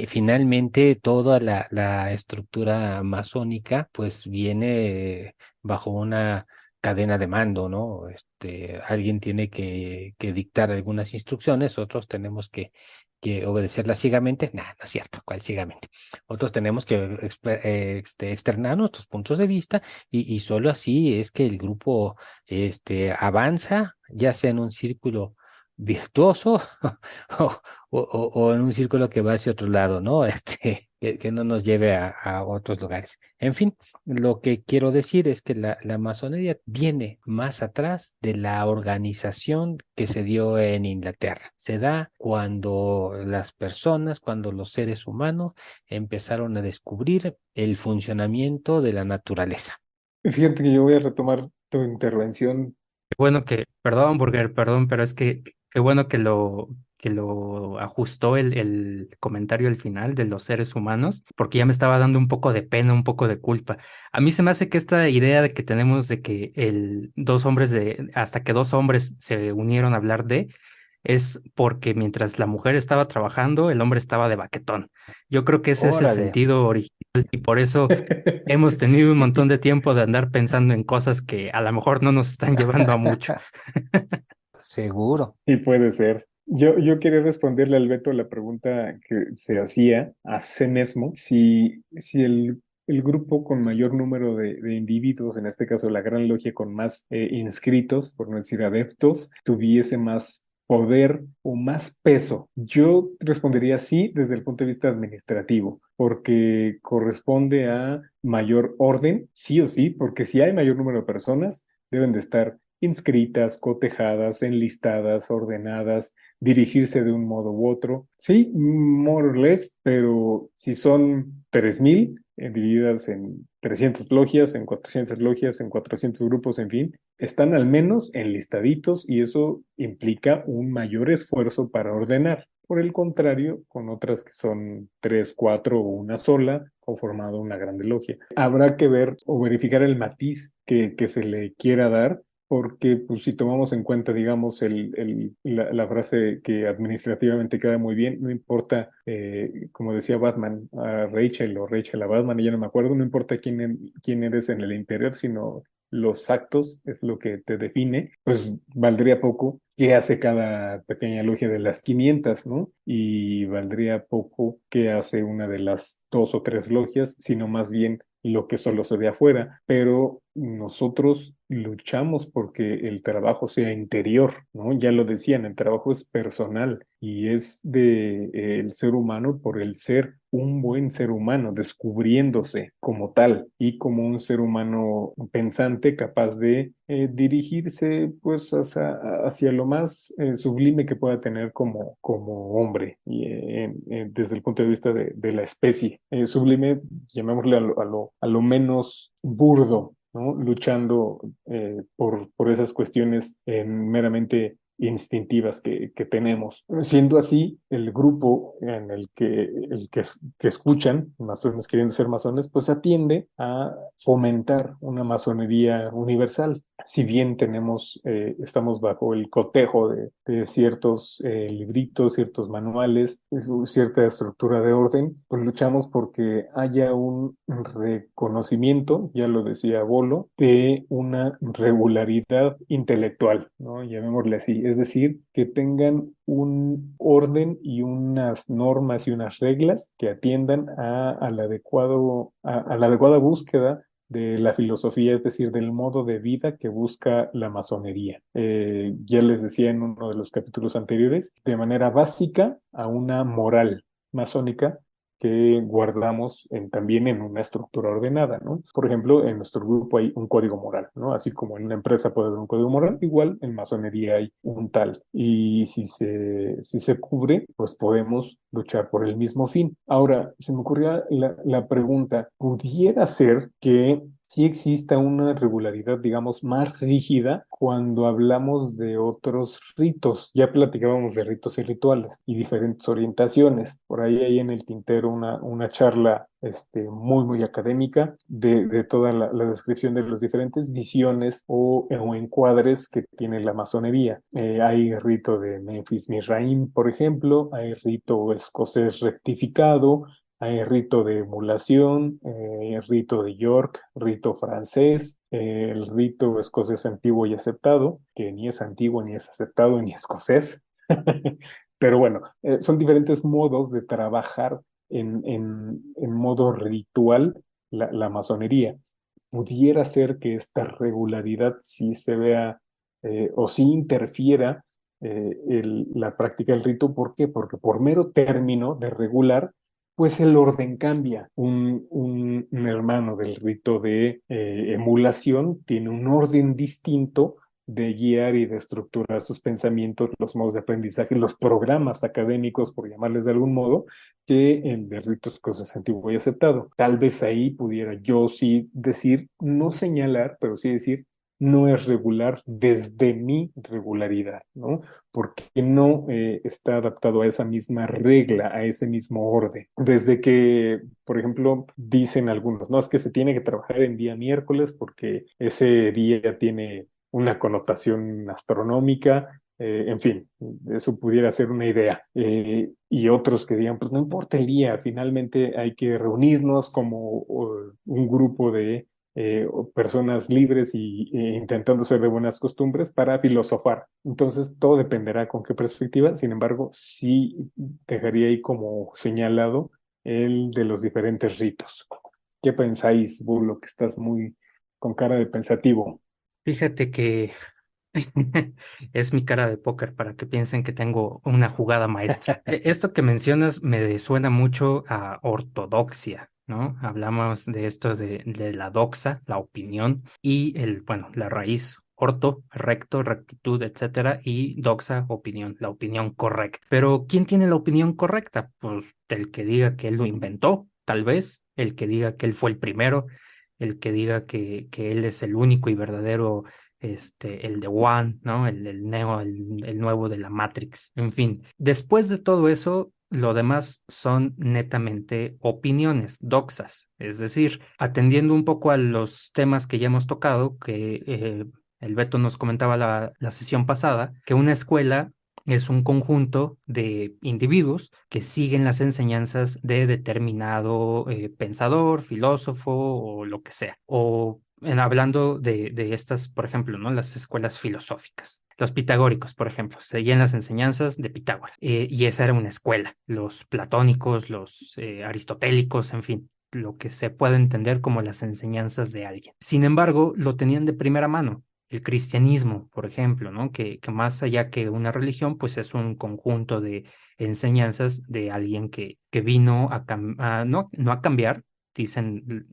Finalmente, toda la estructura masónica, pues viene bajo una cadena de mando, ¿no? Alguien tiene que dictar algunas instrucciones, otros tenemos que obedecerlas ciegamente. Nah, no es cierto, ¿cuál ciegamente? Otros tenemos que externar nuestros puntos de vista y solo así es que el grupo avanza, ya sea en un círculo virtuoso o, o en un círculo que va hacia otro lado, ¿no? Que no nos lleve a otros lugares. En fin, lo que quiero decir es que la masonería viene más atrás de la organización que se dio en Inglaterra. Se da cuando las personas, cuando los seres humanos empezaron a descubrir el funcionamiento de la naturaleza. Fíjate que yo voy a retomar tu intervención. Qué bueno perdón, Burger, perdón, pero es que qué bueno que lo ajustó el comentario al final de los seres humanos, porque ya me estaba dando un poco de pena, un poco de culpa. A mí se me hace que esta idea de que tenemos de que hasta que dos hombres se unieron a hablar es porque mientras la mujer estaba trabajando, el hombre estaba de baquetón. Yo creo que ese es el Órale. sentido original y por eso hemos tenido un Sí, montón de tiempo de andar pensando en cosas que a lo mejor no nos están llevando a mucho. Seguro. sí puede ser. Yo quería responderle al Beto la pregunta que se hacía a sí mismo, si el grupo con mayor número de individuos, en este caso la Gran Logia con más inscritos, por no decir adeptos, tuviese más poder o más peso? Yo respondería sí desde el punto de vista administrativo, porque corresponde a mayor orden, sí o sí, porque si hay mayor número de personas, deben de estar inscritas, cotejadas, enlistadas, ordenadas, dirigirse de un modo u otro. Sí, more or less, pero si son 3,000 divididas en 300 logias, en 400 logias, en 400 grupos, en fin, están al menos enlistaditos y eso implica un mayor esfuerzo para ordenar. Por el contrario, con otras que son tres, cuatro o una sola, o formado una grande logia. Habrá que ver o verificar el matiz que se le quiera dar, porque pues, si tomamos en cuenta, digamos, la frase que administrativamente queda muy bien, no importa, como decía Batman a Rachel o Rachel a Batman, y ya no me acuerdo, no importa quién eres en el interior, sino los actos es lo que te define, pues valdría poco qué hace cada pequeña logia de las 500, ¿no? Y valdría poco qué hace una de las dos o tres logias, sino más bien lo que solo se ve afuera, pero nosotros luchamos porque el trabajo sea interior, ¿no? Ya lo decían, el trabajo es personal y es de el ser humano por el ser un buen ser humano, descubriéndose como tal y como un ser humano pensante capaz de dirigirse pues hacia lo más sublime que pueda tener como hombre y desde el punto de vista de la especie. Sublime, llamémosle a lo menos burdo, ¿no? Luchando por esas cuestiones meramente instintivas que tenemos. Siendo así, el grupo en el que escuchan, masones queriendo ser masones, pues atiende a fomentar una masonería universal. Si bien estamos bajo el cotejo de ciertos libritos, ciertos manuales, cierta estructura de orden, pues luchamos porque haya un reconocimiento, ya lo decía Bolo, de una regularidad intelectual, ¿no? Llamémosle así. Es decir, que tengan un orden y unas normas y unas reglas que atiendan a la adecuada búsqueda de la filosofía, es decir, del modo de vida que busca la masonería. Ya les decía en uno de los capítulos anteriores, de manera básica a una moral masónica que guardamos también en una estructura ordenada, ¿no? Por ejemplo, en nuestro grupo hay un código moral, ¿no? Así como en una empresa puede haber un código moral, igual en masonería hay un tal. Y si se cubre, pues podemos luchar por el mismo fin. Ahora, se me ocurría la pregunta, ¿pudiera ser que sí exista una regularidad, digamos, más rígida cuando hablamos de otros ritos? Ya platicábamos de ritos y rituales y diferentes orientaciones. Por ahí hay en el tintero una charla muy, muy académica de toda la descripción de las diferentes visiones o encuadres que tiene la masonería. Hay rito de Memphis Misraim, por ejemplo, hay rito escocés rectificado, hay rito de emulación, rito de York, rito francés, el rito escocés antiguo y aceptado, que ni es antiguo, ni es aceptado, ni escocés. Pero bueno, son diferentes modos de trabajar en modo ritual la masonería. Pudiera ser que esta regularidad sí se vea o sí interfiera la práctica del rito. ¿Por qué? Porque por mero término de regular, pues el orden cambia. Un hermano del rito de emulación tiene un orden distinto de guiar y de estructurar sus pensamientos, los modos de aprendizaje, los programas académicos, por llamarles de algún modo, que el de ritos cosas antiguo y aceptado. Tal vez ahí pudiera yo sí decir, no señalar, pero sí decir, no es regular desde mi regularidad, ¿no? Porque no está adaptado a esa misma regla, a ese mismo orden. Desde que, por ejemplo, dicen algunos, no, es que se tiene que trabajar en día miércoles porque ese día tiene una connotación astronómica, en fin, eso pudiera ser una idea. Y otros que digan, pues no importa el día, finalmente hay que reunirnos como un grupo de personas libres y intentando ser de buenas costumbres para filosofar. Entonces, todo dependerá con qué perspectiva. Sin embargo, sí dejaría ahí como señalado el de los diferentes ritos. ¿Qué pensáis, Bulo, que estás muy con cara de pensativo? Fíjate que Es mi cara de póker para que piensen que tengo una jugada maestra. Esto que mencionas me suena mucho a ortodoxia, ¿no? Hablamos de esto de la doxa, la opinión, y bueno, la raíz orto, recto, rectitud, etcétera, y doxa, opinión, la opinión correcta. Pero ¿quién tiene la opinión correcta? Pues el que diga que él lo inventó, tal vez, el que diga que él fue el primero, el que diga que él es el único y verdadero el de One, ¿no? El Neo, el nuevo de la Matrix, en fin. Después de todo eso, lo demás son netamente opiniones, doxas, es decir, atendiendo un poco a los temas que ya hemos tocado, que el Beto nos comentaba la sesión pasada, que una escuela es un conjunto de individuos que siguen las enseñanzas de determinado pensador, filósofo o lo que sea, o hablando de estas, por ejemplo, ¿no? Las escuelas filosóficas. Los pitagóricos, por ejemplo, seguían las enseñanzas de Pitágoras, y esa era una escuela. Los platónicos, los aristotélicos, en fin, lo que se puede entender como las enseñanzas de alguien. Sin embargo, lo tenían de primera mano. El cristianismo, por ejemplo, ¿no? Que más allá que una religión, pues es un conjunto de enseñanzas de alguien que vino no a cambiar, dicen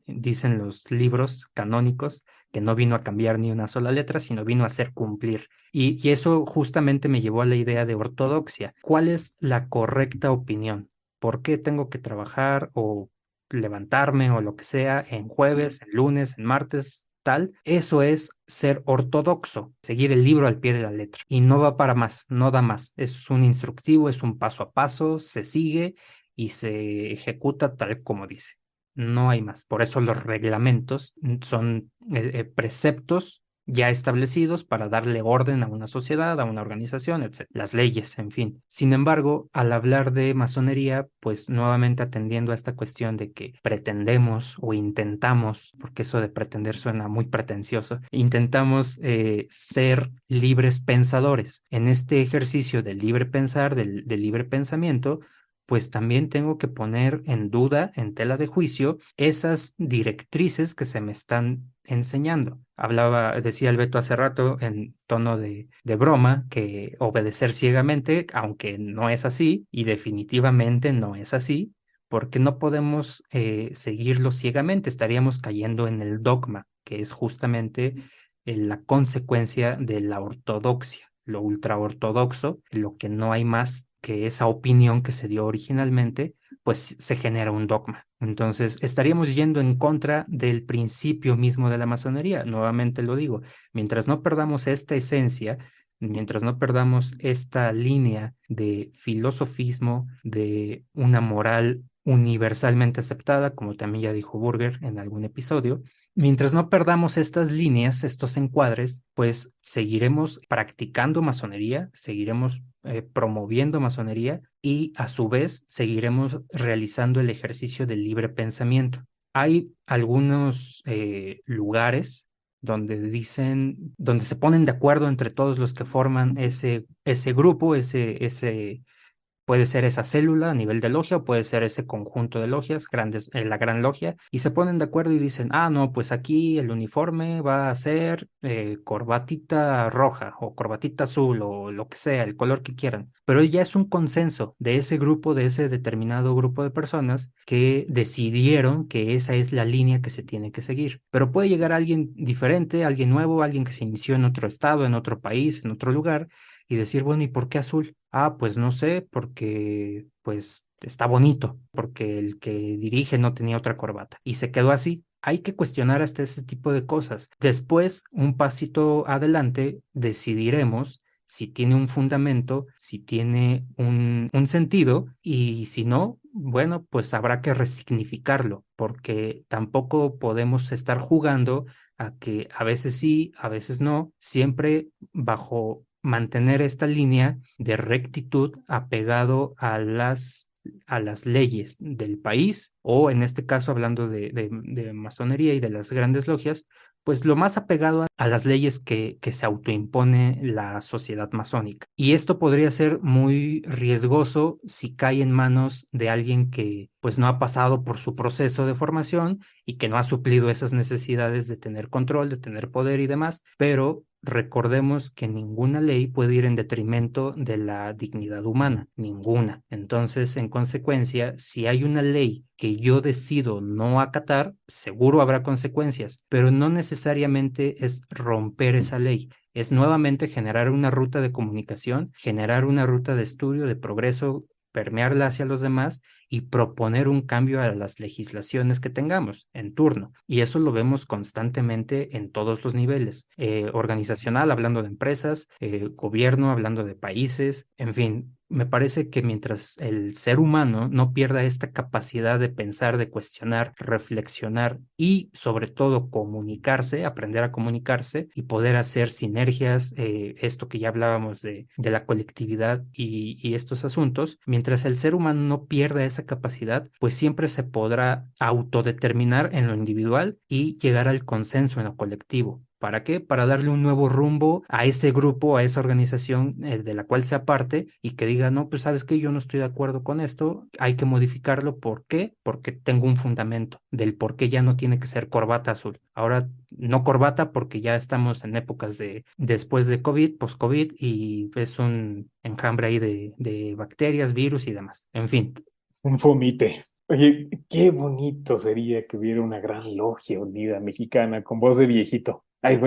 los libros canónicos, que no vino a cambiar ni una sola letra, sino vino a hacer cumplir. Y eso justamente me llevó a la idea de ortodoxia. ¿Cuál es la correcta opinión? ¿Por qué tengo que trabajar o levantarme o lo que sea en jueves, en lunes, en martes? Tal, eso es ser ortodoxo, seguir el libro al pie de la letra. Y no va para más, no da más. Es un instructivo, es un paso a paso, se sigue y se ejecuta tal como dice. No hay más. Por eso los reglamentos son preceptos ya establecidos para darle orden a una sociedad, a una organización, etc. Las leyes, en fin. Sin embargo, al hablar de masonería, pues nuevamente atendiendo a esta cuestión de que pretendemos o intentamos, porque eso de pretender suena muy pretencioso, intentamos ser libres pensadores. En este ejercicio del libre pensar, del libre pensamiento, pues también tengo que poner en duda, en tela de juicio, esas directrices que se me están enseñando. Decía el Beto hace rato en tono de broma, que obedecer ciegamente, aunque no es así, y definitivamente no es así, porque no podemos seguirlo ciegamente, estaríamos cayendo en el dogma, que es justamente la consecuencia de la ortodoxia, lo ultraortodoxo, lo que no hay más que esa opinión que se dio originalmente, pues se genera un dogma. Entonces, estaríamos yendo en contra del principio mismo de la masonería. Nuevamente lo digo, mientras no perdamos esta esencia, mientras no perdamos esta línea de filosofismo, de una moral universalmente aceptada, como también ya dijo Burger en algún episodio, mientras no perdamos estas líneas, estos encuadres, pues seguiremos practicando masonería, seguiremos promoviendo masonería y a su vez seguiremos realizando el ejercicio del libre pensamiento. Hay algunos lugares donde se ponen de acuerdo entre todos los que forman ese grupo, puede ser esa célula a nivel de logia o puede ser ese conjunto de logias, grandes, la gran logia, y se ponen de acuerdo y dicen, no, pues aquí el uniforme va a ser corbatita roja o corbatita azul o lo que sea, el color que quieran. Pero ya es un consenso de ese grupo, de ese determinado grupo de personas que decidieron que esa es la línea que se tiene que seguir. Pero puede llegar alguien diferente, alguien nuevo, alguien que se inició en otro estado, en otro país, en otro lugar y decir, bueno, ¿y por qué azul? Pues no sé, porque pues está bonito, porque el que dirige no tenía otra corbata y se quedó así. Hay que cuestionar hasta ese tipo de cosas. Después, un pasito adelante, decidiremos si tiene un fundamento, si tiene un sentido y si no, bueno, pues habrá que resignificarlo, porque tampoco podemos estar jugando a que a veces sí, a veces no, siempre bajo mantener esta línea de rectitud apegado a las leyes del país, o en este caso hablando de masonería y de las grandes logias, pues lo más apegado a las leyes que se autoimpone la sociedad masónica. Y esto podría ser muy riesgoso si cae en manos de alguien que pues no ha pasado por su proceso de formación y que no ha suplido esas necesidades de tener control, de tener poder y demás, pero recordemos que ninguna ley puede ir en detrimento de la dignidad humana, ninguna. Entonces, en consecuencia, si hay una ley que yo decido no acatar, seguro habrá consecuencias, pero no necesariamente es romper esa ley. Es nuevamente generar una ruta de comunicación, generar una ruta de estudio, de progreso, permearla hacia los demás y proponer un cambio a las legislaciones que tengamos en turno. Y eso lo vemos constantemente en todos los niveles, organizacional, hablando de empresas, gobierno, hablando de países, en fin. Me parece que mientras el ser humano no pierda esta capacidad de pensar, de cuestionar, reflexionar y sobre todo comunicarse, aprender a comunicarse y poder hacer sinergias, esto que ya hablábamos de la colectividad y estos asuntos, mientras el ser humano no pierda esa capacidad, pues siempre se podrá autodeterminar en lo individual y llegar al consenso en lo colectivo. ¿Para qué? Para darle un nuevo rumbo a ese grupo, a esa organización de la cual sea parte y que diga, no, pues sabes que yo no estoy de acuerdo con esto, hay que modificarlo. ¿Por qué? Porque tengo un fundamento del por qué ya no tiene que ser corbata azul. Ahora no corbata porque ya estamos en épocas de después de COVID, post-COVID y es un enjambre ahí de bacterias, virus y demás. En fin. Un fomite. Oye, qué bonito sería que hubiera una gran logia unida mexicana con voz de viejito. Ay,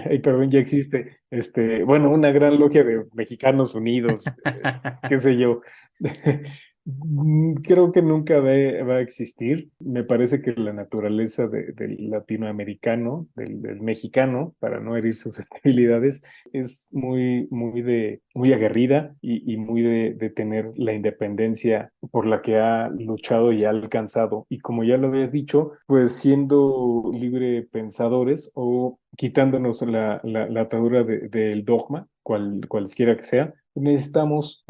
ay, perdón, ya existe. Bueno, una gran logia de mexicanos unidos, qué sé yo. Creo que nunca va a existir. Me parece que la naturaleza del latinoamericano, del mexicano, para no herir susceptibilidades, es muy aguerrida y muy de tener la independencia por la que ha luchado y ha alcanzado. Y como ya lo habías dicho, pues siendo libre pensadores o quitándonos la atadura del dogma, cualesquiera que sea, necesitamos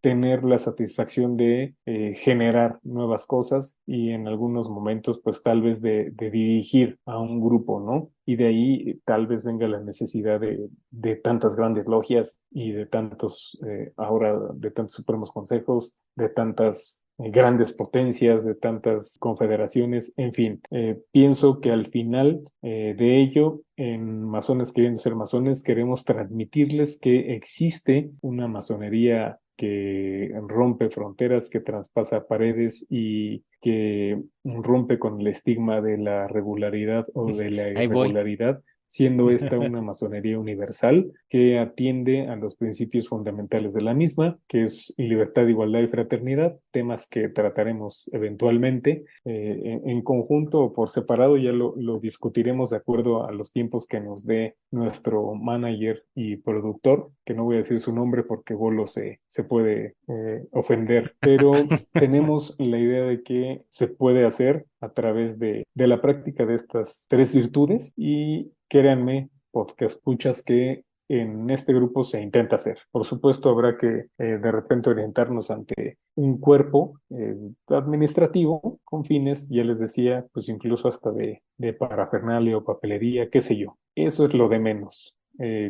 tener la satisfacción de generar nuevas cosas y en algunos momentos, pues tal vez de dirigir a un grupo, ¿no? Y de ahí tal vez venga la necesidad de tantas grandes logias y de ahora de tantos supremos consejos, de tantas grandes potencias, de tantas confederaciones, en fin, pienso que al final de ello, en Masones Queriendo Ser Masones, queremos transmitirles que existe una masonería que rompe fronteras, que traspasa paredes y que rompe con el estigma de la regularidad o de la Ahí voy. irregularidad, siendo esta una masonería universal que atiende a los principios fundamentales de la misma, que es libertad, igualdad y fraternidad, temas que trataremos eventualmente en conjunto o por separado, ya lo discutiremos de acuerdo a los tiempos que nos dé nuestro manager y productor, que no voy a decir su nombre porque Bolo se puede ofender, pero tenemos la idea de que se puede hacer a través de la práctica de estas tres virtudes y créanme, porque escuchas que en este grupo se intenta hacer. Por supuesto, habrá que de repente orientarnos ante un cuerpo administrativo con fines, ya les decía, pues incluso hasta de parafernalia o papelería, qué sé yo. Eso es lo de menos.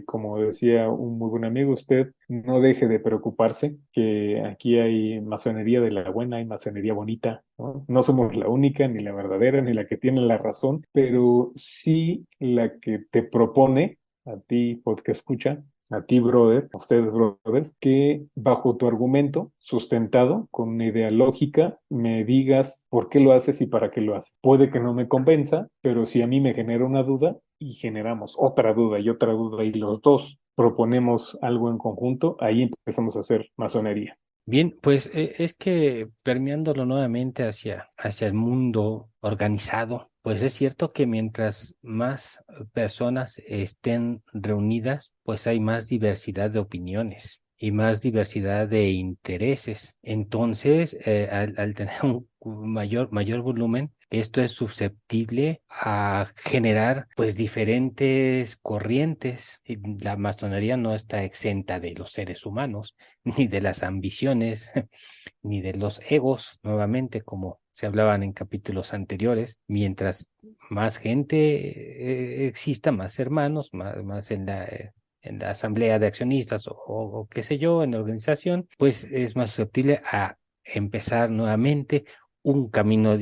Como decía un muy buen amigo, usted no deje de preocuparse, que aquí hay masonería de la buena, hay masonería bonita, ¿no? No somos la única, ni la verdadera, ni la que tiene la razón, pero sí la que te propone a ti, podcast escucha, a ti, brother, a ustedes, brothers, que bajo tu argumento sustentado con una idea lógica, me digas por qué lo haces y para qué lo haces. Puede que no me convenza, pero si a mí me genera una duda y generamos otra duda y los dos proponemos algo en conjunto, ahí empezamos a hacer masonería. Bien, pues es que permeándolo nuevamente hacia el mundo organizado, pues es cierto que mientras más personas estén reunidas, pues hay más diversidad de opiniones y más diversidad de intereses. Entonces, al tener un mayor volumen, esto es susceptible a generar pues diferentes corrientes. Y la masonería no está exenta de los seres humanos ni de las ambiciones, ni de los egos, nuevamente, como se hablaban en capítulos anteriores. Mientras más gente exista, más hermanos, más en la asamblea de accionistas o qué sé yo, en la organización, pues es más susceptible a empezar nuevamente un camino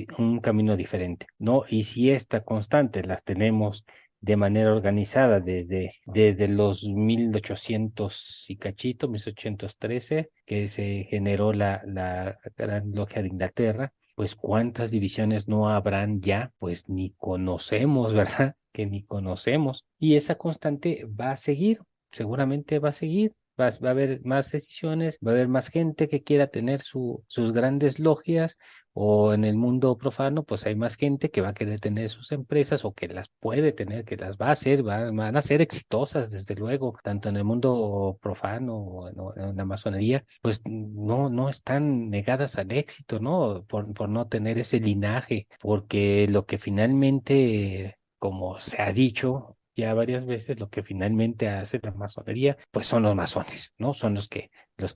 diferente, ¿no? Y si esta constante las tenemos de manera organizada desde los 1800 y cachito, 1813, que se generó la Gran Logia de Inglaterra. Pues cuántas divisiones no habrán ya, pues ni conocemos, ¿verdad? Que ni conocemos. Y esa constante va a seguir, seguramente va a seguir. Va a haber más decisiones, va a haber más gente que quiera tener sus grandes logias, o en el mundo profano, pues hay más gente que va a querer tener sus empresas o que las puede tener, que las va a hacer, van a ser exitosas, desde luego, tanto en el mundo profano o en la masonería, pues no están negadas al éxito, ¿no? Por no tener ese linaje, porque lo que finalmente, como se ha dicho ya varias veces, lo que finalmente hace la masonería, pues son los masones, ¿no? Son los que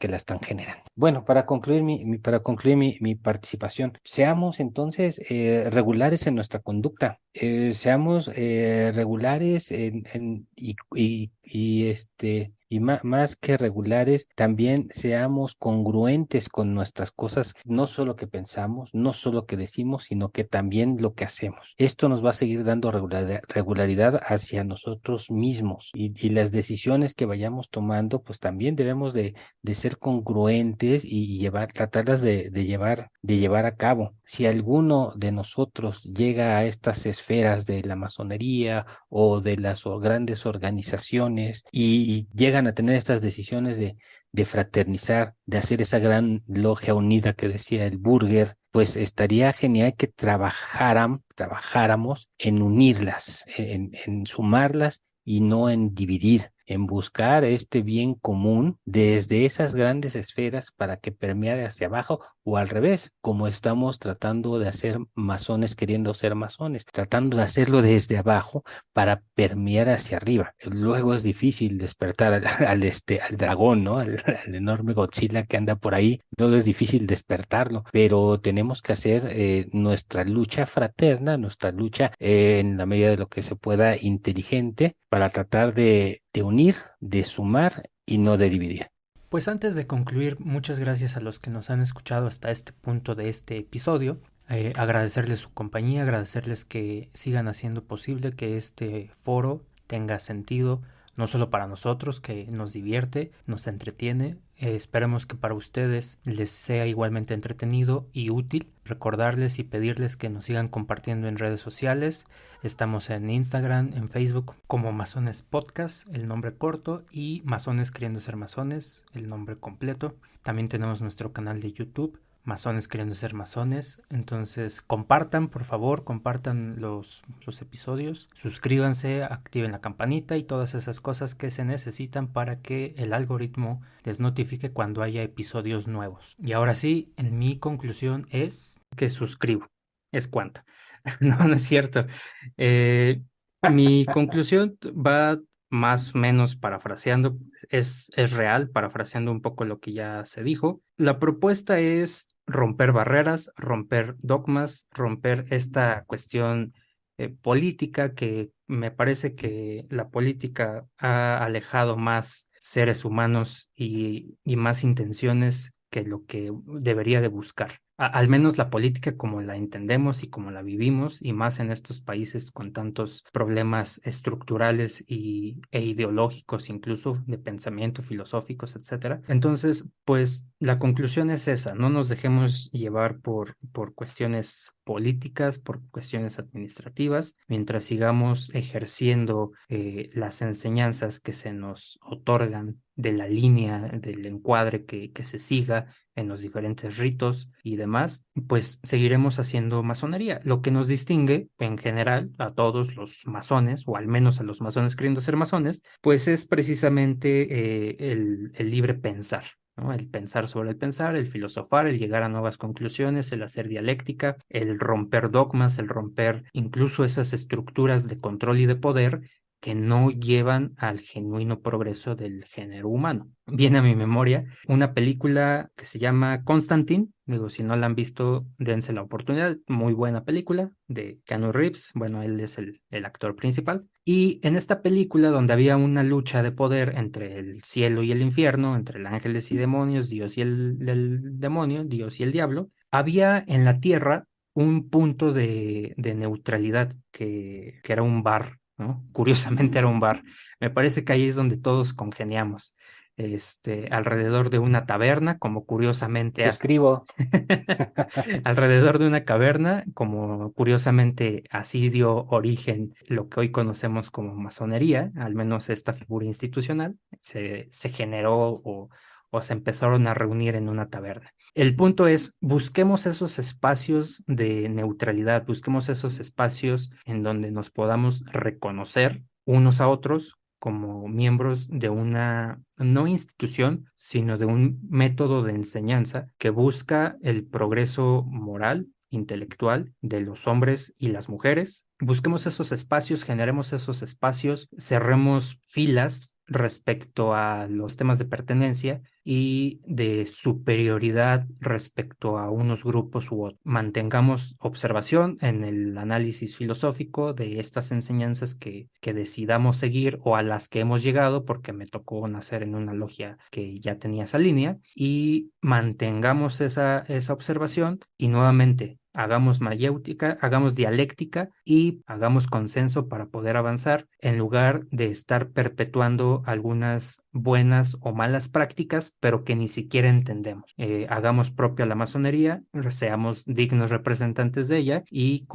la están generando. Bueno, para concluir para concluir mi participación, seamos entonces regulares en nuestra conducta, seamos regulares y más que regulares, también seamos congruentes con nuestras cosas, no solo que pensamos, no solo que decimos, sino que también lo que hacemos. Esto nos va a seguir dando regularidad hacia nosotros mismos, y las decisiones que vayamos tomando, pues también debemos de ser congruentes y tratarlas de llevar a cabo. Si alguno de nosotros llega a estas esferas de la masonería o de las grandes organizaciones y llegan a tener estas decisiones de fraternizar, de hacer esa gran logia unida que decía el Burger, pues estaría genial que trabajáramos en unirlas, en sumarlas y no en dividir, en buscar este bien común desde esas grandes esferas para que permeare hacia abajo, o al revés, como estamos tratando de hacer masones queriendo ser masones, tratando de hacerlo desde abajo para permear hacia arriba. Luego es difícil despertar al dragón, ¿no? Al enorme Godzilla que anda por ahí. Luego es difícil despertarlo, pero tenemos que hacer nuestra lucha fraterna, nuestra lucha en la medida de lo que se pueda inteligente, para tratar de unir, de sumar y no de dividir. Pues antes de concluir, muchas gracias a los que nos han escuchado hasta este punto de este episodio. Agradecerles su compañía, agradecerles que sigan haciendo posible que este foro tenga sentido, no solo para nosotros, que nos divierte, nos entretiene. Esperemos que para ustedes les sea igualmente entretenido y útil. Recordarles y pedirles que nos sigan compartiendo en redes sociales. Estamos en Instagram, en Facebook como Masones Podcast, el nombre corto, y Masones Queriendo Ser Masones, el nombre completo. También tenemos nuestro canal de YouTube, Masones Queriendo Ser Masones. Entonces compartan, por favor, compartan los episodios, suscríbanse, activen la campanita y todas esas cosas que se necesitan para que el algoritmo les notifique cuando haya episodios nuevos. Y ahora sí, en mi conclusión es que suscribo. Es cuanto. No es cierto. Mi conclusión va más o menos parafraseando, es real, parafraseando un poco lo que ya se dijo. La propuesta es romper barreras, romper dogmas, romper esta cuestión política, que me parece que la política ha alejado más seres humanos y más intenciones que lo que debería de buscar. Al menos la política como la entendemos y como la vivimos, y más en estos países con tantos problemas estructurales e ideológicos, incluso de pensamiento, filosóficos, etcétera. Entonces, pues la conclusión es esa: no nos dejemos llevar por cuestiones políticas, por cuestiones administrativas, mientras sigamos ejerciendo las enseñanzas que se nos otorgan de la línea, del encuadre que se siga en los diferentes ritos y demás, pues seguiremos haciendo masonería. Lo que nos distingue en general a todos los masones, o al menos a los masones queriendo ser masones, pues es precisamente el libre pensar, ¿no? El pensar sobre el pensar, el filosofar, el llegar a nuevas conclusiones, el hacer dialéctica, el romper dogmas, el romper incluso esas estructuras de control y de poder que no llevan al genuino progreso del género humano. Viene a mi memoria una película que se llama Constantine. Digo, si no la han visto, dense la oportunidad. Muy buena película de Keanu Reeves. Bueno, él es el actor principal. Y en esta película, donde había una lucha de poder entre el cielo y el infierno, entre los ángeles y demonios, Dios y el demonio, Dios y el diablo, había en la tierra un punto de neutralidad que era un bar ¿no? Curiosamente era un bar. Me parece que ahí es donde todos congeniamos, alrededor de una taberna, como curiosamente hace. Suscribo. Alrededor de una caverna, como curiosamente así dio origen lo que hoy conocemos como masonería, al menos esta figura institucional, se generó o se empezaron a reunir en una taberna. El punto es, busquemos esos espacios de neutralidad, busquemos esos espacios en donde nos podamos reconocer unos a otros como miembros de una, no institución, sino de un método de enseñanza que busca el progreso moral, intelectual de los hombres y las mujeres. Busquemos esos espacios, generemos esos espacios, cerremos filas respecto a los temas de pertenencia y de superioridad respecto a unos grupos u otros. Mantengamos observación en el análisis filosófico de estas enseñanzas que decidamos seguir o a las que hemos llegado, porque me tocó nacer en una logia que ya tenía esa línea, y mantengamos esa observación y nuevamente hagamos mayéutica, hagamos dialéctica y hagamos consenso para poder avanzar en lugar de estar perpetuando algunas buenas o malas prácticas, pero que ni siquiera entendemos. Hagamos propia la masonería, seamos dignos representantes de ella y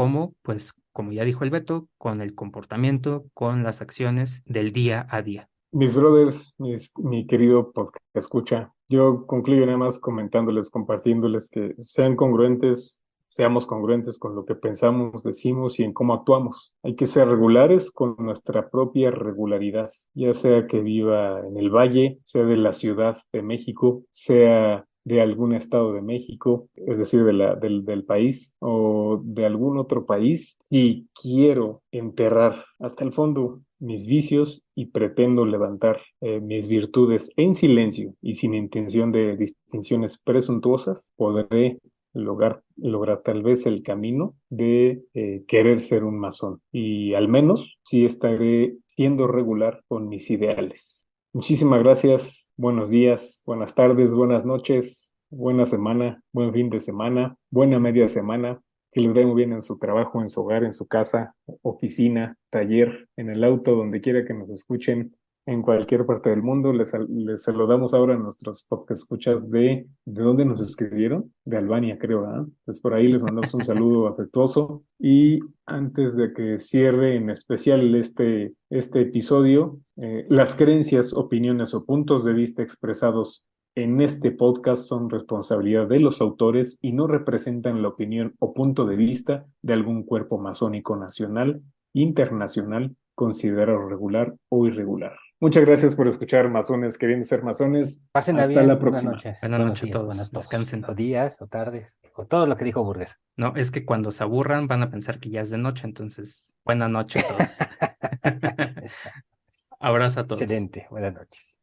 pues, como ya dijo el Beto, con el comportamiento, con las acciones del día a día. Mis brothers, mi querido podcast escucha, yo concluyo nada más comentándoles, compartiéndoles que seamos congruentes con lo que pensamos, decimos y en cómo actuamos. Hay que ser regulares con nuestra propia regularidad, ya sea que viva en el valle, sea de la Ciudad de México, sea de algún estado de México, es decir, del país o de algún otro país, y quiero enterrar hasta el fondo mis vicios y pretendo levantar mis virtudes en silencio y sin intención de distinciones presuntuosas, podré lograr tal vez el camino de querer ser un masón. Y al menos sí estaré siendo regular con mis ideales. Muchísimas gracias. Buenos días, buenas tardes, buenas noches, buena semana, buen fin de semana, buena media semana. Que les vaya muy bien en su trabajo, en su hogar, en su casa, oficina, taller, en el auto, donde quiera que nos escuchen, en cualquier parte del mundo. Les saludamos ahora a nuestros podcast escuchas ¿de dónde nos escribieron? De Albania, creo, ¿verdad? Entonces por ahí les mandamos un saludo afectuoso. Y antes de que cierre en especial este episodio, las creencias, opiniones o puntos de vista expresados en este podcast son responsabilidad de los autores y no representan la opinión o punto de vista de algún cuerpo masónico nacional, internacional, considerado regular o irregular. Muchas gracias por escuchar, masones queriendo ser masones. Pásenla Hasta la bien, buenas próxima. noches, Buenas buenos noches a días, todos, buenas noches, descansen. o días, o tardes, o todo lo que dijo Burger. No, es que cuando se aburran van a pensar que ya es de noche, entonces, buena noche a todos. Abrazo a todos. Excelente, buenas noches.